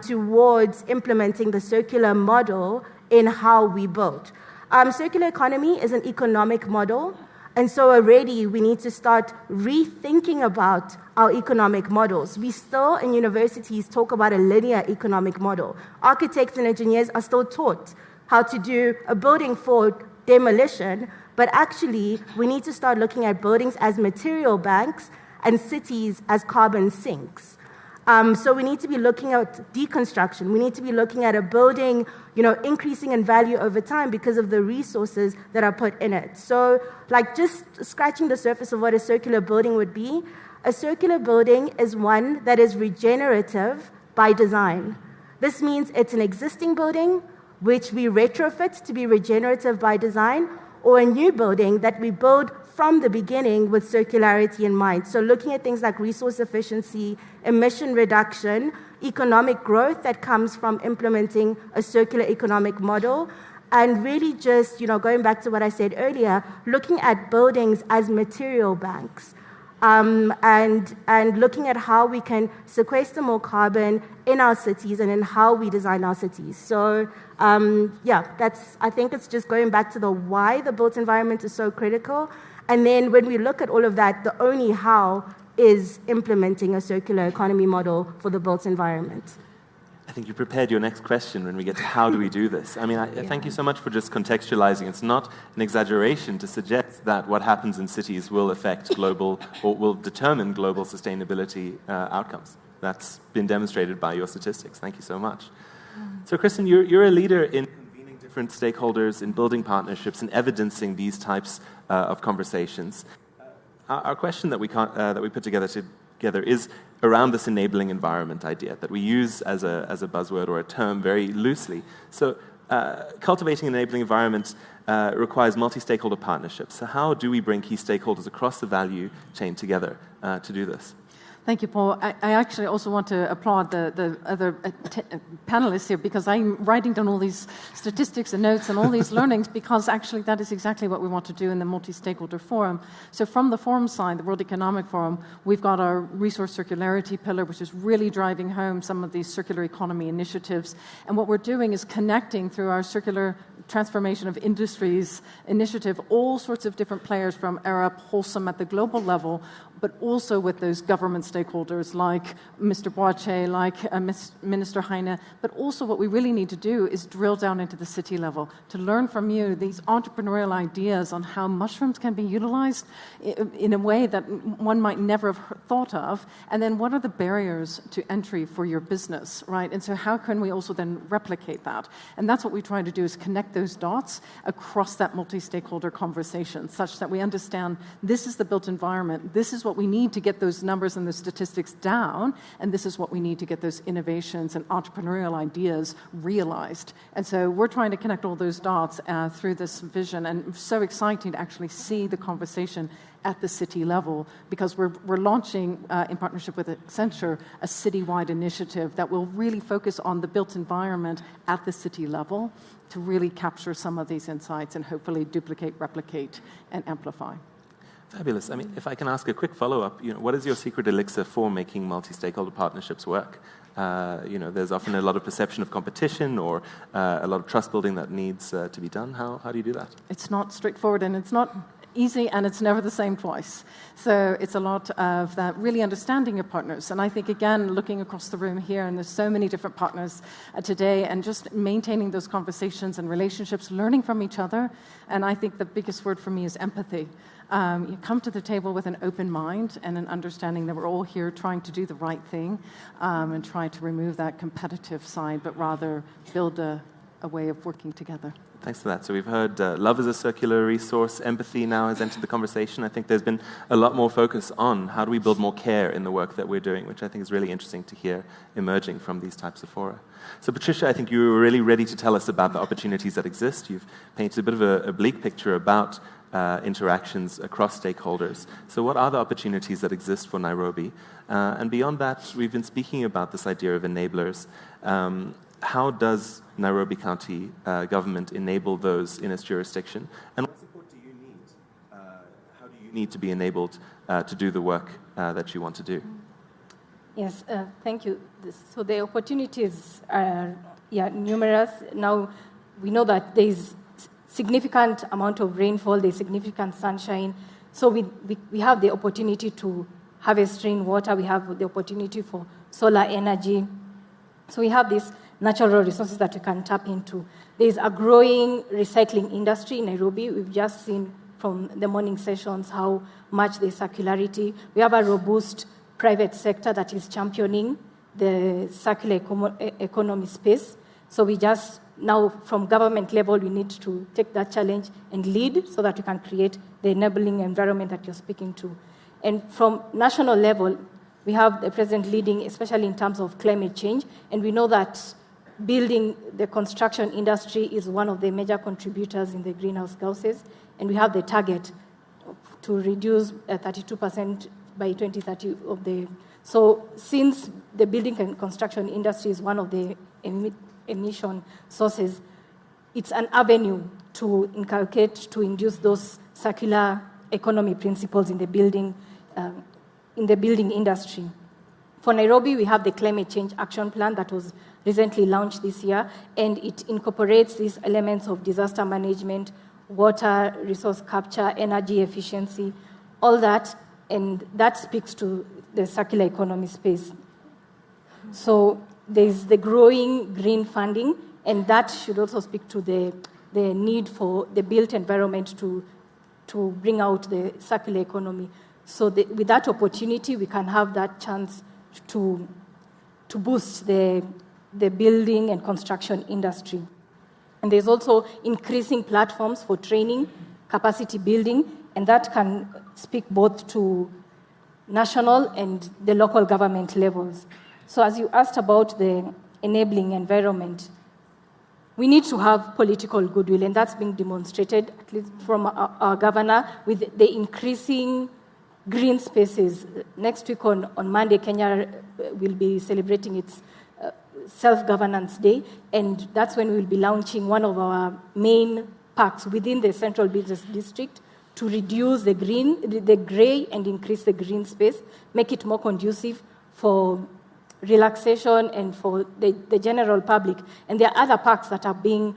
towards implementing the circular model in how we build. Circular economy is an economic model. And so already we need to start rethinking about our economic models. We still, in universities, talk about a linear economic model. Architects and engineers are still taught how to do a building for demolition, but actually we need to start looking at buildings as material banks and cities as carbon sinks. So we need to be looking at deconstruction. We need to be looking at a building, increasing in value over time because of the resources that are put in it. So like just scratching the surface of what a circular building would be, a circular building is one that is regenerative by design. This means it's an existing building which we retrofit to be regenerative by design, or a new building that we build from the beginning with circularity in mind. So looking at things like resource efficiency, emission reduction, economic growth that comes from implementing a circular economic model, and really just, going back to what I said earlier, looking at buildings as material banks. And looking at how we can sequester more carbon in our cities and in how we design our cities. So, I think it's just going back to the why the built environment is so critical. And then when we look at all of that, the only how is implementing a circular economy model for the built environment. I think you prepared your next question when we get to how do we do this. I mean, thank you so much for just contextualizing. It's not an exaggeration to suggest that what happens in cities will affect global or will determine global sustainability outcomes. That's been demonstrated by your statistics. Thank you so much. So, Kristen, you're a leader in convening different stakeholders, in building partnerships, and evidencing these types of conversations. Our question that we put together is around this enabling environment idea that we use as a buzzword or a term very loosely. So cultivating an enabling environment requires multi-stakeholder partnerships. So how do we bring key stakeholders across the value chain together to do this? Thank you, Paul. I actually also want to applaud the other panelists here, because I'm writing down all these statistics and notes and all these learnings, because actually that is exactly what we want to do in the multi-stakeholder forum. So from the forum side, the World Economic Forum, we've got our resource circularity pillar, which is really driving home some of these circular economy initiatives. And what we're doing is connecting through our circular transformation of industries initiative all sorts of different players, from Arab, Wholesome at the global level, but also with those government stakeholders like Mr. Boache, like Minister Heine. But also what we really need to do is drill down into the city level to learn from you these entrepreneurial ideas on how mushrooms can be utilized in a way that one might never have thought of. And then what are the barriers to entry for your business, right? And so how can we also then replicate that? And that's what we try to do, is connect those dots across that multi-stakeholder conversation, such that we understand this is the built environment, this is what we need to get those numbers and the statistics down, and this is what we need to get those innovations and entrepreneurial ideas realized. And so we're trying to connect all those dots through this vision, and so exciting to actually see the conversation at the city level, because we're launching, in partnership with Accenture, a citywide initiative that will really focus on the built environment at the city level to really capture some of these insights and hopefully duplicate, replicate, and amplify. Fabulous. I mean, if I can ask a quick follow-up, what is your secret elixir for making multi-stakeholder partnerships work? There's often a lot of perception of competition or a lot of trust building that needs to be done. How do you do that? It's not straightforward, and it's not easy, and it's never the same twice. So it's a lot of that, really understanding your partners. And I think, again, looking across the room here, and there's so many different partners today, and just maintaining those conversations and relationships, learning from each other. And I think the biggest word for me is empathy. You come to the table with an open mind and an understanding that we're all here trying to do the right thing, and try to remove that competitive side, but rather build a way of working together. Thanks for that. So we've heard love as a circular resource. Empathy now has entered the conversation. I think there's been a lot more focus on how do we build more care in the work that we're doing, which I think is really interesting to hear emerging from these types of fora. So Patricia, I think you were really ready to tell us about the opportunities that exist. You've painted a bit of a bleak picture about interactions across stakeholders. So what are the opportunities that exist for Nairobi? And beyond that, we've been speaking about this idea of enablers. How does Nairobi County government enable those in its jurisdiction? And what support do you need? How do you need to be enabled to do the work that you want to do? Yes, thank you. So the opportunities are numerous. Now, we know that there is significant amount of rainfall, there's significant sunshine. So we have the opportunity to harvest rainwater. We have the opportunity for solar energy. So we have these natural resources that we can tap into. There's a growing recycling industry in Nairobi. We've just seen from the morning sessions how much there's circularity. We have a robust private sector that is championing the circular economy space. So we just now, from government level, we need to take that challenge and lead so that we can create the enabling environment that you're speaking to. And from national level, we have the president leading, especially in terms of climate change, and we know that building the construction industry is one of the major contributors in the greenhouse gases, and we have the target to reduce 32% by 2030 of the. So since the building and construction industry is one of the emission sources, it's an avenue to inculcate, to induce those circular economy principles in the building industry. For Nairobi, we have the Climate Change Action Plan that was recently launched this year, and it incorporates these elements of disaster management, water resource capture, energy efficiency, all that, and that speaks to the circular economy space. So there's the growing green funding, and that should also speak to the need for the built environment to bring out the circular economy. So with that opportunity, we can have that chance to boost the building and construction industry. And there's also increasing platforms for training, capacity building, and that can speak both to national and the local government levels. So as you asked about the enabling environment, we need to have political goodwill, and that's being demonstrated, at least from our governor, with the increasing green spaces. Next week on Monday, Kenya will be celebrating its Self-Governance Day, and that's when we'll be launching one of our main parks within the Central Business District to reduce the gray and increase the green space, make it more conducive for relaxation and for the general public. And there are other parks that are being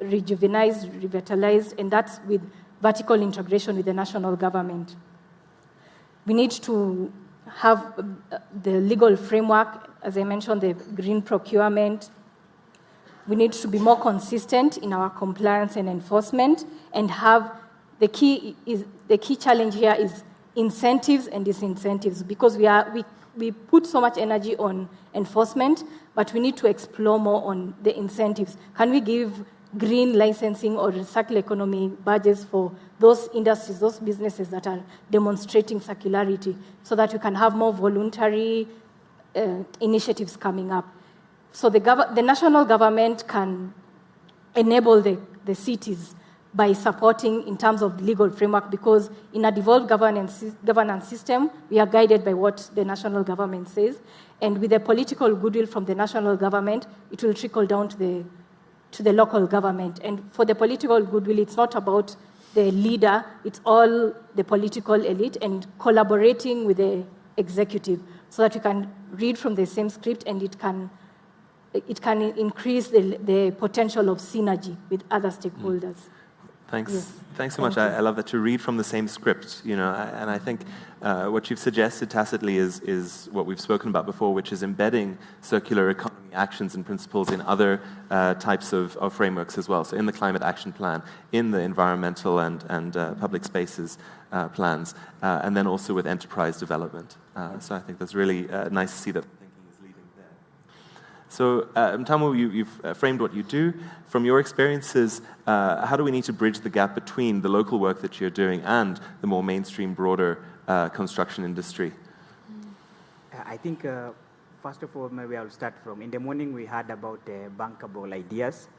rejuvenized, revitalized, and that's with vertical integration with the national government. We need to have the legal framework, as I mentioned, the green procurement. We need to be more consistent in our compliance and enforcement, and have the key challenge here is incentives and disincentives, because we put so much energy on enforcement, but we need to explore more on the incentives. Can we give green licensing or circular economy badges for those industries, those businesses that are demonstrating circularity, so that we can have more voluntary initiatives coming up? So the national government can enable the cities by supporting in terms of legal framework, because in a devolved governance system, we are guided by what the national government says, and with the political goodwill from the national government, it will trickle down to the local government. And for the political goodwill, it's not about the leader, it's all the political elite and collaborating with the executive, so that you can read from the same script, and it can increase the potential of synergy with other stakeholders. Thanks. Yes. Thanks so much. I love that, to read from the same script, and I think what you've suggested tacitly is what we've spoken about before, which is embedding circular economy actions and principles in other types of frameworks as well. So in the climate action plan, in the environmental and public spaces plans, and then also with enterprise development. So I think that's really nice to see that thinking is leading there. So Mtamu, you've framed what you do. From your experiences, how do we need to bridge the gap between the local work that you're doing and the more mainstream, broader construction industry? I think, first of all, maybe I'll start from, in the morning we heard about bankable ideas,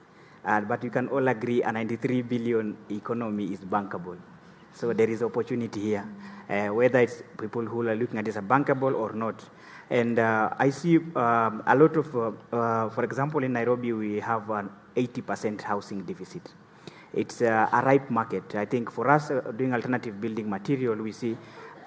but you can all agree a 93 billion economy is bankable. So there is opportunity here, whether it's people who are looking at it as bankable or not. And I see a lot of, for example, in Nairobi, we have an 80% housing deficit. It's a ripe market. I think for us doing alternative building material, we see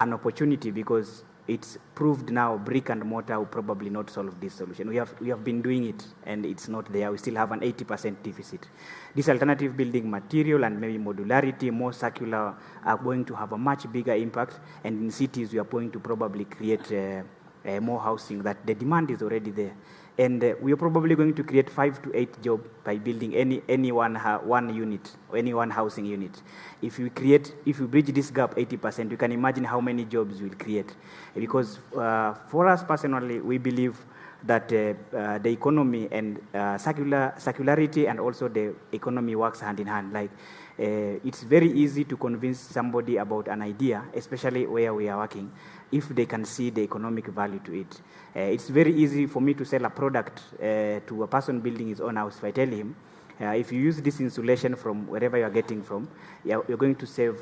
an opportunity, because it's proved now brick and mortar will probably not solve this solution. We have been doing it, and it's not there. We still have an 80% deficit. This alternative building material and maybe modularity, more circular, are going to have a much bigger impact. And in cities, we are going to probably create more housing, that the demand is already there. And we are probably going to create 5 to 8 jobs by building any one unit, or any one housing unit. If you bridge this gap 80%, you can imagine how many jobs we'll create. Because for us personally, we believe that the economy and circularity and also the economy works hand in hand. Like, it's very easy to convince somebody about an idea, especially where we are working, if they can see the economic value to it. It's very easy for me to sell a product to a person building his own house. If I tell him, if you use this insulation from wherever you are getting from, you're going to save,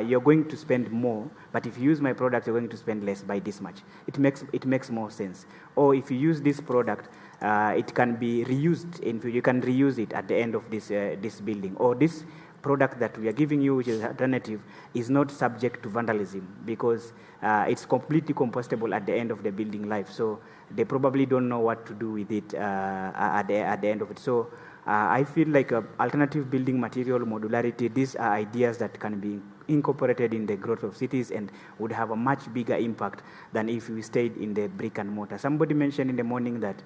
you're going to spend more, but if you use my product, you're going to spend less by this much. It makes more sense. Or if you use this product, it can be reused. You can reuse it at the end of this building. Or this product that we are giving you, which is alternative, is not subject to vandalism because it's completely compostable at the end of the building life. So they probably don't know what to do with it at the end of it. So I feel like alternative building material, modularity, these are ideas that can be incorporated in the growth of cities and would have a much bigger impact than if we stayed in the brick and mortar. Somebody mentioned in the morning that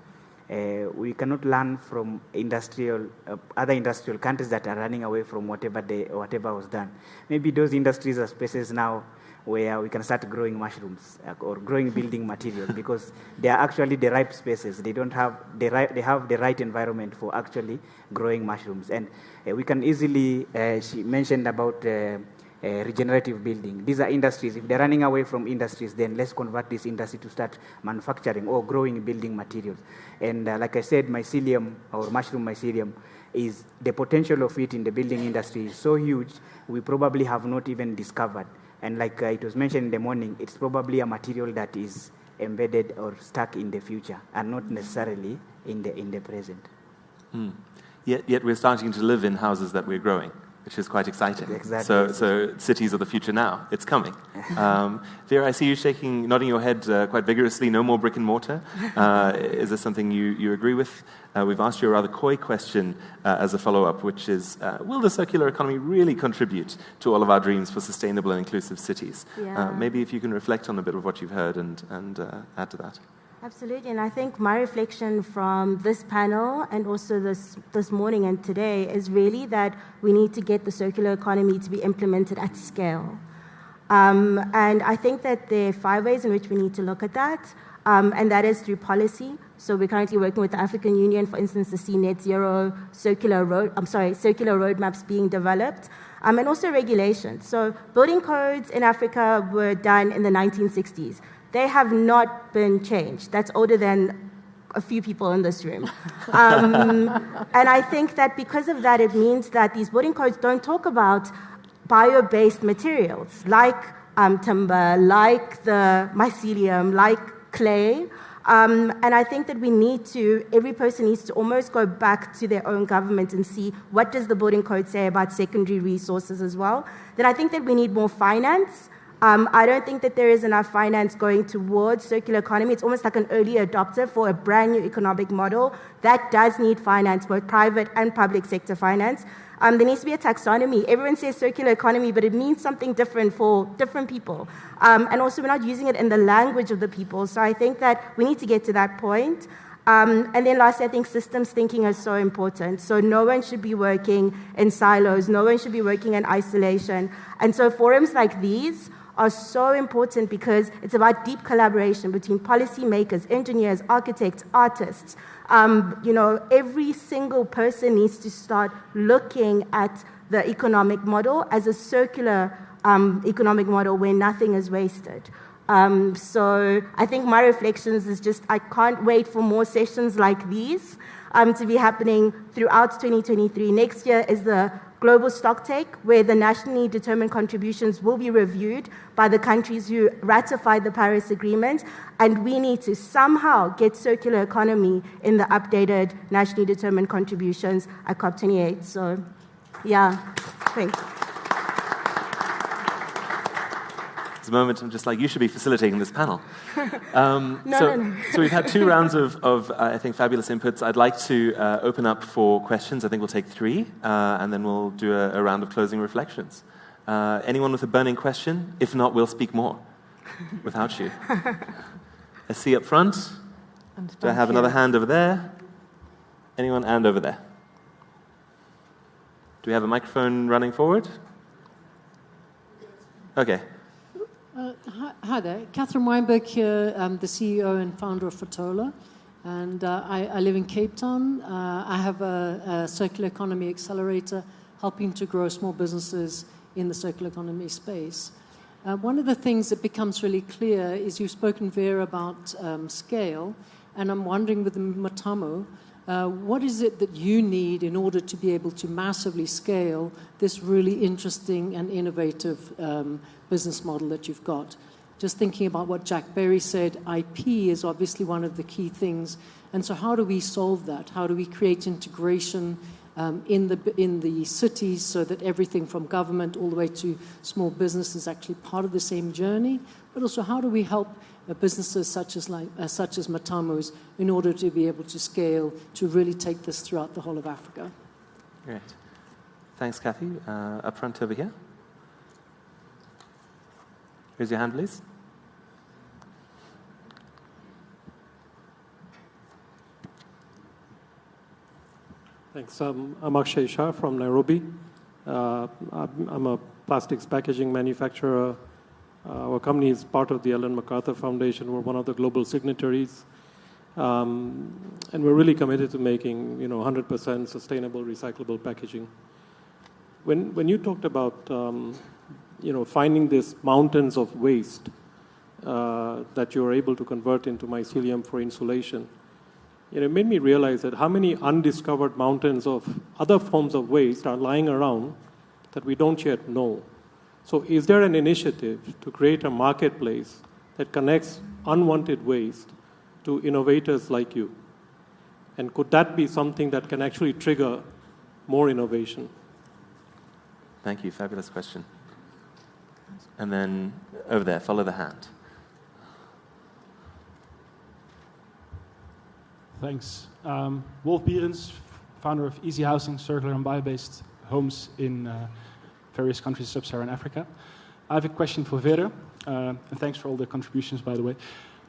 we cannot learn from other industrial countries that are running away from whatever was done. Maybe those industries are spaces now where we can start growing mushrooms or growing building material because they are actually the ripe spaces. They have the right environment for actually growing mushrooms. And we can easily, she mentioned about regenerative building. These are industries. If they're running away from industries, then let's convert this industry to start manufacturing or growing building materials. And like I said, mycelium or mushroom mycelium is the potential of it in the building industry is so huge, we probably have not even discovered. And like it was mentioned in the morning, it's probably a material that is embedded or stuck in the future and not necessarily in the present. Yet we're starting to live in houses that we're growing, which is quite exciting. Exactly. So cities of the future now. It's coming. Vera, I see you nodding your head quite vigorously. No more brick and mortar. Is this something you agree with? We've asked you a rather coy question as a follow-up, which is, will the circular economy really contribute to all of our dreams for sustainable and inclusive cities? Yeah. Maybe if you can reflect on a bit of what you've heard and add to that. Absolutely, and I think my reflection from this panel and also this morning and today is really that we need to get the circular economy to be implemented at scale. And I think that there are 5 ways in which we need to look at that, and that is through policy. So we're currently working with the African Union, for instance, to see net zero circular roadmaps being developed, and also regulation. So building codes in Africa were done in the 1960s. They have not been changed. That's older than a few people in this room. And I think that because of that, it means that these building codes don't talk about bio-based materials like timber, like the mycelium, like clay. And I think that every person needs to almost go back to their own government and see what does the building code say about secondary resources as well. Then I think that we need more finance. I don't think that there is enough finance going towards circular economy. It's almost like an early adopter for a brand new economic model that does need finance, both private and public sector finance. There needs to be a taxonomy. Everyone says circular economy, but it means something different for different people. And also, we're not using it in the language of the people. So I think that we need to get to that point. And then lastly, I think systems thinking is so important. So no one should be working in silos. No one should be working in isolation. And so forums like these are so important because it's about deep collaboration between policymakers, engineers, architects, artists. Every single person needs to start looking at the economic model as a circular economic model where nothing is wasted. So I think my reflections is just I can't wait for more sessions like these to be happening throughout 2023. Next year is the Global Stocktake, where the nationally determined contributions will be reviewed by the countries who ratified the Paris Agreement, and we need to somehow get circular economy in the updated nationally determined contributions at COP28. So, yeah, thanks. It's a moment I'm just like, you should be facilitating this panel. No. So we've had 2 rounds of I think, fabulous inputs. I'd like to open up for questions. I think we'll take 3, and then we'll do a round of closing reflections. Anyone with a burning question? If not, we'll speak more without you. I see up front. Do I have another hand over there? Anyone? And over there. Do we have a microphone running forward? Okay. Hi there. Catherine Weinberg here. I'm the CEO and founder of Fotola. And I live in Cape Town. I have a circular economy accelerator helping to grow small businesses in the circular economy space. One of the things that becomes really clear is you've spoken, Vera, about scale, and I'm wondering with the Matamo, what is it that you need in order to be able to massively scale this really interesting and innovative business model that you've got? Just thinking about what Jack Berry said, IP is obviously one of the key things. And so how do we solve that? How do we create integration in the cities so that everything from government all the way to small business is actually part of the same journey? But also, how do we help businesses such as Matamo's in order to be able to scale, to really take this throughout the whole of Africa? Great. Thanks, Kathy. Up front over here. Raise your hand, please. Thanks. I'm Akshay Shah from Nairobi. I'm a plastics packaging manufacturer. Our company is part of the Ellen MacArthur Foundation. We're one of the global signatories. And we're really committed to making 100% sustainable, recyclable packaging. When you talked about finding these mountains of waste that you're able to convert into mycelium for insulation, it made me realize that how many undiscovered mountains of other forms of waste are lying around that we don't yet know. So is there an initiative to create a marketplace that connects unwanted waste to innovators like you? And could that be something that can actually trigger more innovation? Thank you. Fabulous question. And then over there, follow the hand. Thanks. Wolf Bierens, founder of Easy Housing, circular and bio-based homes in various countries of sub-Saharan Africa. I have a question for Vera, and thanks for all the contributions, by the way.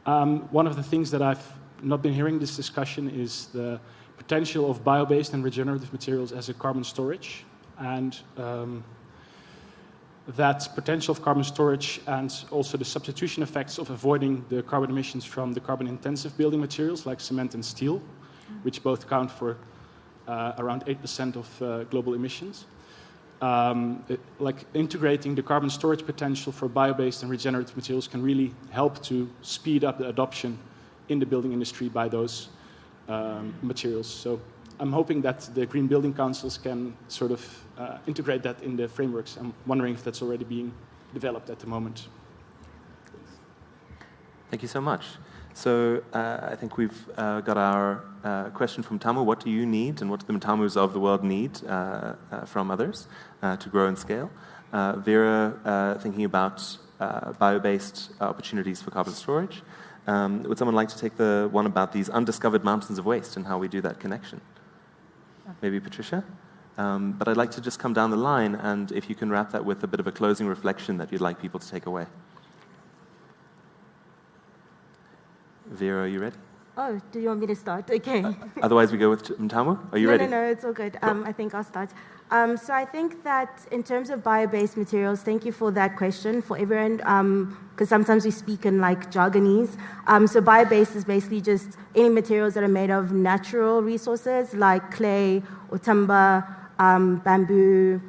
One of the things that I've not been hearing in this discussion is the potential of bio-based and regenerative materials as a carbon storage, and that potential of carbon storage and also the substitution effects of avoiding the carbon emissions from the carbon-intensive building materials like cement and steel, which both account for around 8% of global emissions. Like integrating the carbon storage potential for bio-based and regenerative materials can really help to speed up the adoption in the building industry by those materials. So I'm hoping that the Green Building Councils can sort of integrate that in the frameworks. I'm wondering if that's already being developed at the moment. Thank you so much. So I think we've got our question from Tamu. What do you need and what do the Tamus of the world need from others to grow and scale? Vera, thinking about bio-based opportunities for carbon storage. Would someone like to take the one about these undiscovered mountains of waste and how we do that connection? Maybe Patricia? But I'd like to just come down the line, and if you can wrap that with a bit of a closing reflection that you'd like people to take away. Vera, are you ready? Oh, do you want me to start? Okay. Otherwise, we go with Mtamu. Are you ready? No, it's all good. Cool. I think I'll start. So I think that in terms of bio-based materials, thank you for that question for everyone, because sometimes we speak in like jargonese. So bio-based is basically just any materials that are made of natural resources like clay or timber, bamboo,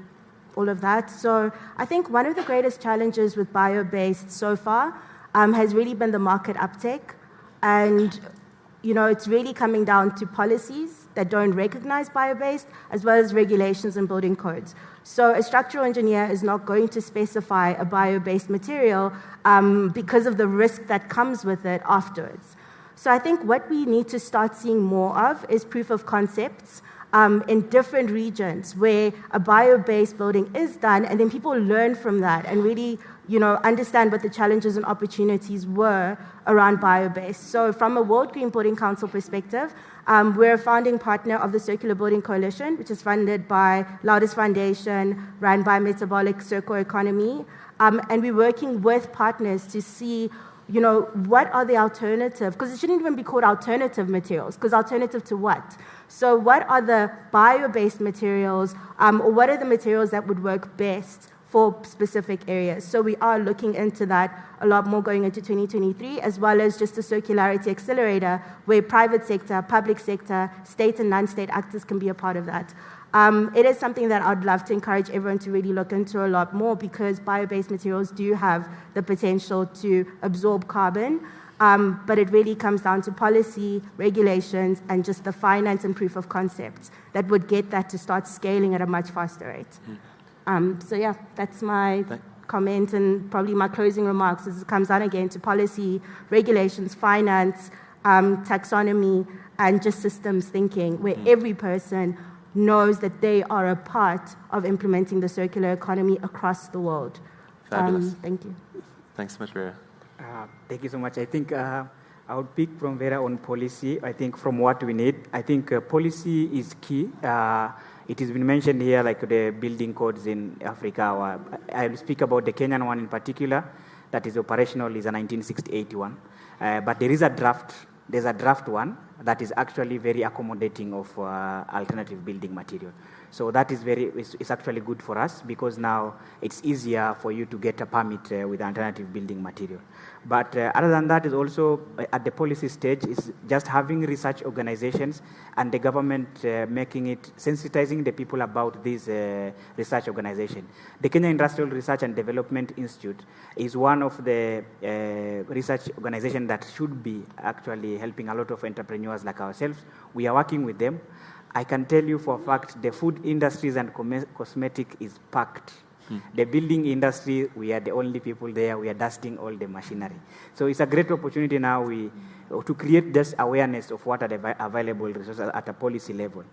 all of that. So I think one of the greatest challenges with bio-based so far has really been the market uptake. And, it's really coming down to policies that don't recognize bio-based, as well as regulations and building codes. So a structural engineer is not going to specify a bio-based material because of the risk that comes with it afterwards. So I think what we need to start seeing more of is proof of concepts in different regions where a bio-based building is done, and then people learn from that and really understand what the challenges and opportunities were around bio-based. So from a World Green Building Council perspective, we're a founding partner of the Circular Building Coalition, which is funded by Loudest Foundation, run by Metabolic Circular Economy. And we're working with partners to see, what are the alternatives? Because it shouldn't even be called alternative materials, because alternative to what? So what are the bio-based materials, or what are the materials that would work best for specific areas. So we are looking into that a lot more going into 2023, as well as just a circularity accelerator where private sector, public sector, state and non-state actors can be a part of that. It is something that I'd love to encourage everyone to really look into a lot more, because bio-based materials do have the potential to absorb carbon, but it really comes down to policy, regulations, and just the finance and proof of concepts that would get that to start scaling at a much faster rate. So yeah, that's my comment, and probably my closing remarks as it comes down again to policy, regulations, finance, taxonomy, and just systems thinking, where every person knows that they are a part of implementing the circular economy across the world. Fabulous. Thank you. Thanks so much, Vera. Thank you so much. I think I would pick from Vera on policy. I think from what we need, I think policy is key. It has been mentioned here, like the building codes in Africa. I will speak about the Kenyan one in particular, that is operational, is a 1968 one. But there is a draft. There's a draft one that is actually very accommodating of alternative building material. So that is it's actually good for us, because now it's easier for you to get a permit with alternative building material. But other than that, is also at the policy stage is just having research organizations and the government making it, sensitizing the people about these research organizations. The Kenya Industrial Research and Development Institute is one of the research organizations that should be actually helping a lot of entrepreneurs like ourselves. We are working with them. I can tell you for a fact, the food industries and cosmetic is packed. The building industry, we are the only people there. We are dusting all the machinery. So it's a great opportunity now to create this awareness of what are the available resources at a policy level.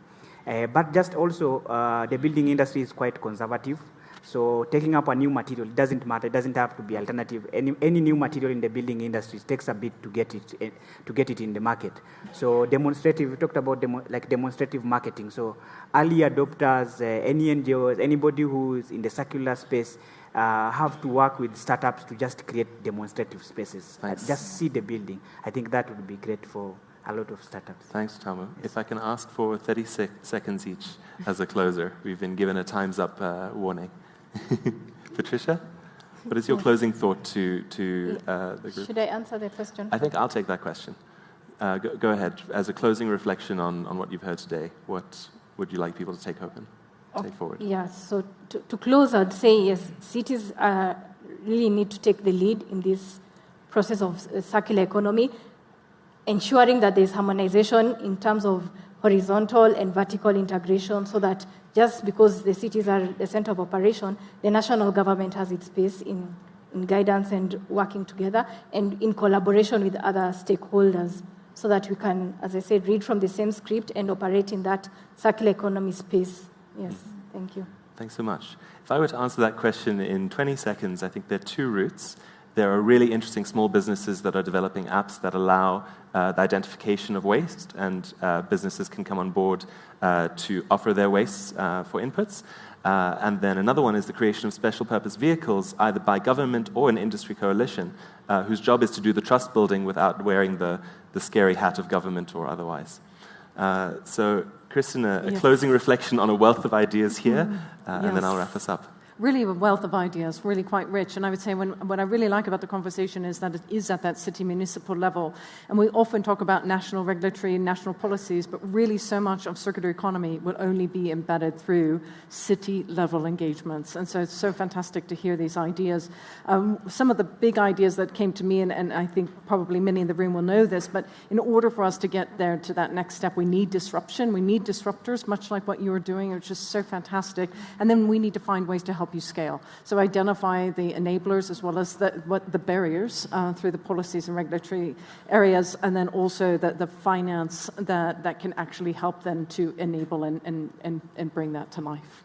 But just also, the building industry is quite conservative. So taking up a new material, it doesn't matter. It doesn't have to be alternative. Any new material in the building industry takes a bit to get it in the market. So demonstrative, we talked about demonstrative marketing. So early adopters, any NGOs, anybody who is in the circular space have to work with startups to just create demonstrative spaces. Just see the building. I think that would be great for a lot of startups. Thanks, Tamu. Yes. If I can ask for 30 seconds each as a closer. We've been given a time's up warning. Patricia, what is your closing thought to the group? Should I answer the question? I think I'll take that question. Go ahead. As a closing reflection on what you've heard today, what would you like people to take forward? Yeah, so to close, I'd say, yes, cities really need to take the lead in this process of circular economy, ensuring that there's harmonization in terms of horizontal and vertical integration, so that just because the cities are the center of operation, the national government has its space in guidance and working together and in collaboration with other stakeholders, so that we can, as I said, read from the same script and operate in that circular economy space. Yes, thank you. Thanks so much. If I were to answer that question in 20 seconds, I think there are two routes. There are really interesting small businesses that are developing apps that allow the identification of waste, and businesses can come on board to offer their wastes for inputs. And then another one is the creation of special purpose vehicles, either by government or an industry coalition, whose job is to do the trust building without wearing the scary hat of government or otherwise. So, Kristen, a closing reflection on a wealth of ideas here, and then I'll wrap us up. Really a wealth of ideas, really quite rich. And I would say what I really like about the conversation is that it is at that city municipal level. And we often talk about national regulatory and national policies, but really so much of circular economy will only be embedded through city level engagements. And so it's so fantastic to hear these ideas. Some of the big ideas that came to me, and I think probably many in the room will know this, but in order for us to get there to that next step, we need disruption. We need disruptors, much like what you were doing, which is so fantastic. And then we need to find ways to help you scale. So identify the enablers as well as the barriers through the policies and regulatory areas, and then also the finance that can actually help them to enable and bring that to life.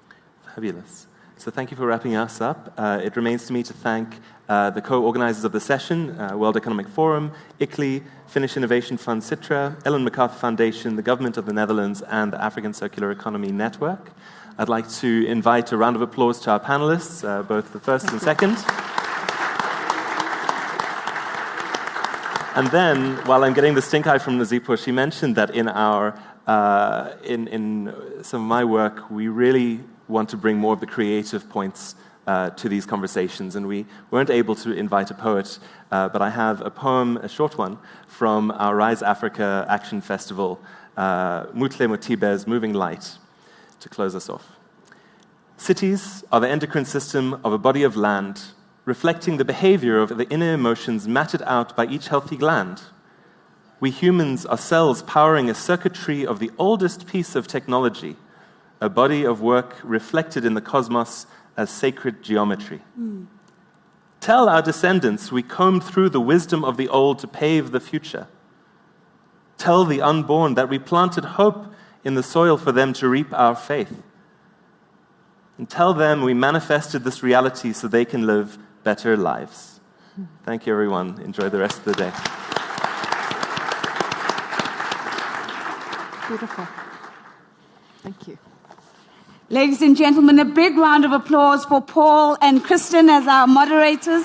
Fabulous. So thank you for wrapping us up. It remains to me to thank the co-organizers of the session, World Economic Forum, ICLEI, Finnish Innovation Fund Citra, Ellen MacArthur Foundation, the Government of the Netherlands, and the African Circular Economy Network. I'd like to invite a round of applause to our panelists, both the first and second. And then, while I'm getting the stink eye from Nazipo, she mentioned that in in some of my work, we really want to bring more of the creative points to these conversations, and we weren't able to invite a poet, but I have a poem, a short one, from our Rise Africa Action Festival, Mutle Motibe's Moving Light, to close us off. Cities are the endocrine system of a body of land, reflecting the behavior of the inner emotions matted out by each healthy gland. We humans are cells powering a circuitry of the oldest piece of technology, a body of work reflected in the cosmos as sacred geometry. Tell our descendants we combed through the wisdom of the old to pave the future. Tell the unborn that we planted hope in the soil for them to reap our faith. And tell them we manifested this reality so they can live better lives. Thank you, everyone. Enjoy the rest of the day. Beautiful. Thank you. Ladies and gentlemen, a big round of applause for Paul and Kristen as our moderators.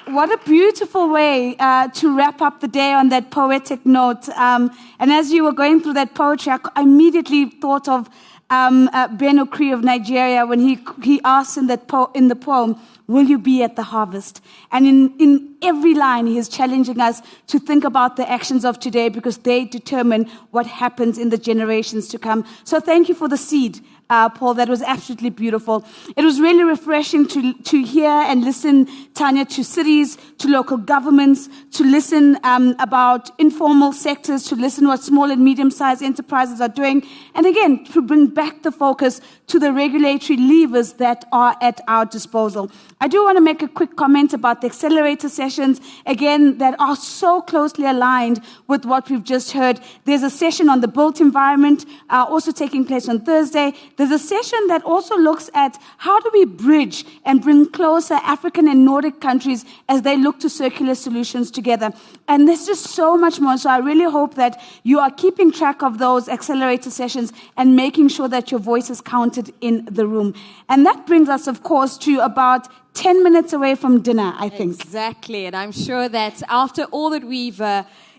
What a beautiful way to wrap up the day on that poetic note. And as you were going through that poetry, I immediately thought of Ben Okri of Nigeria when he asked in the poem, will you be at the harvest? And in every line, he is challenging us to think about the actions of today because they determine what happens in the generations to come. So thank you for the seed, Paul. That was absolutely beautiful. It was really refreshing to hear and listen, Tanya, to cities, to local governments, to listen about informal sectors, to listen what small and medium-sized enterprises are doing, and again, to bring back the focus to the regulatory levers that are at our disposal. I do want to make a quick comment about the accelerator sessions, again, that are so closely aligned with what we've just heard. There's a session on the built environment also taking place on Thursday. There's a session that also looks at how do we bridge and bring closer African and Nordic countries as they look to circular solutions together. And there's just so much more. So I really hope that you are keeping track of those accelerator sessions and making sure that your voice is counted in the room. And that brings us, of course, to about 10 minutes away from dinner, I think. Exactly. And I'm sure that after all that we've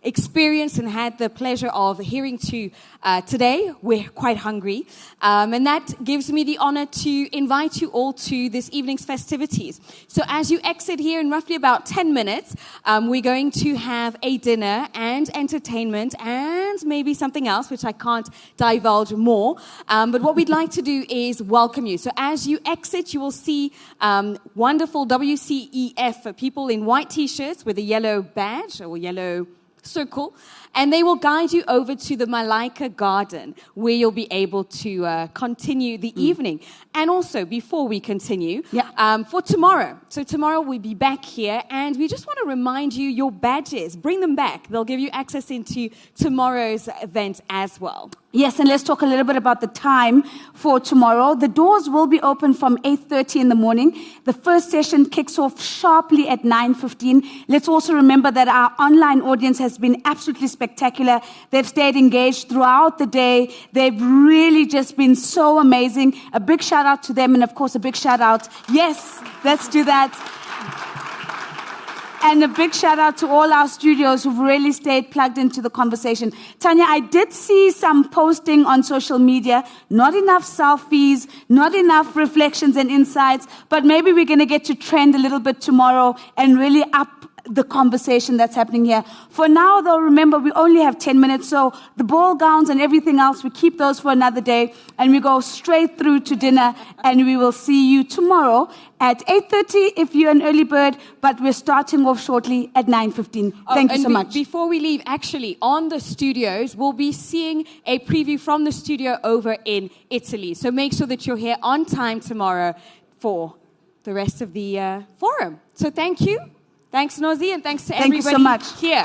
experienced and had the pleasure of hearing to today, we're quite hungry. And that gives me the honor to invite you all to this evening's festivities. So as you exit here in roughly about 10 minutes, we're going to have a dinner and entertainment and maybe something else, which I can't divulge more. But what we'd like to do is welcome you. So as you exit, you will see wonderful WCEF people in white T-shirts with a yellow badge or yellow circle, and they will guide you over to the Malaika Garden, where you'll be able to continue the evening. And also, before we continue, for tomorrow. So tomorrow we'll be back here, and we just want to remind you, your badges, bring them back. They'll give you access into tomorrow's event as well. Yes, and let's talk a little bit about the time for tomorrow. The doors will be open from 8:30 in the morning. The first session kicks off sharply at 9:15. Let's also remember that our online audience has been absolutely spectacular. They've stayed engaged throughout the day. They've really just been so amazing. A big shout out to them, and of course a big shout out. Yes, let's do that. And a big shout out to all our studios who've really stayed plugged into the conversation. Tanya, I did see some posting on social media, not enough selfies, not enough reflections and insights, but maybe we're going to get to trend a little bit tomorrow and really up the conversation that's happening here. For now, though, remember, we only have 10 minutes, so the ball gowns and everything else, we keep those for another day, and we go straight through to dinner, and we will see you tomorrow at 8:30 if you're an early bird, but we're starting off shortly at 9:15. Thank you so much. Before we leave, actually, on the studios, we'll be seeing a preview from the studio over in Italy. So make sure that you're here on time tomorrow for the rest of the forum. So thank you. Thanks, Nozi, and thanks to everybody so much here.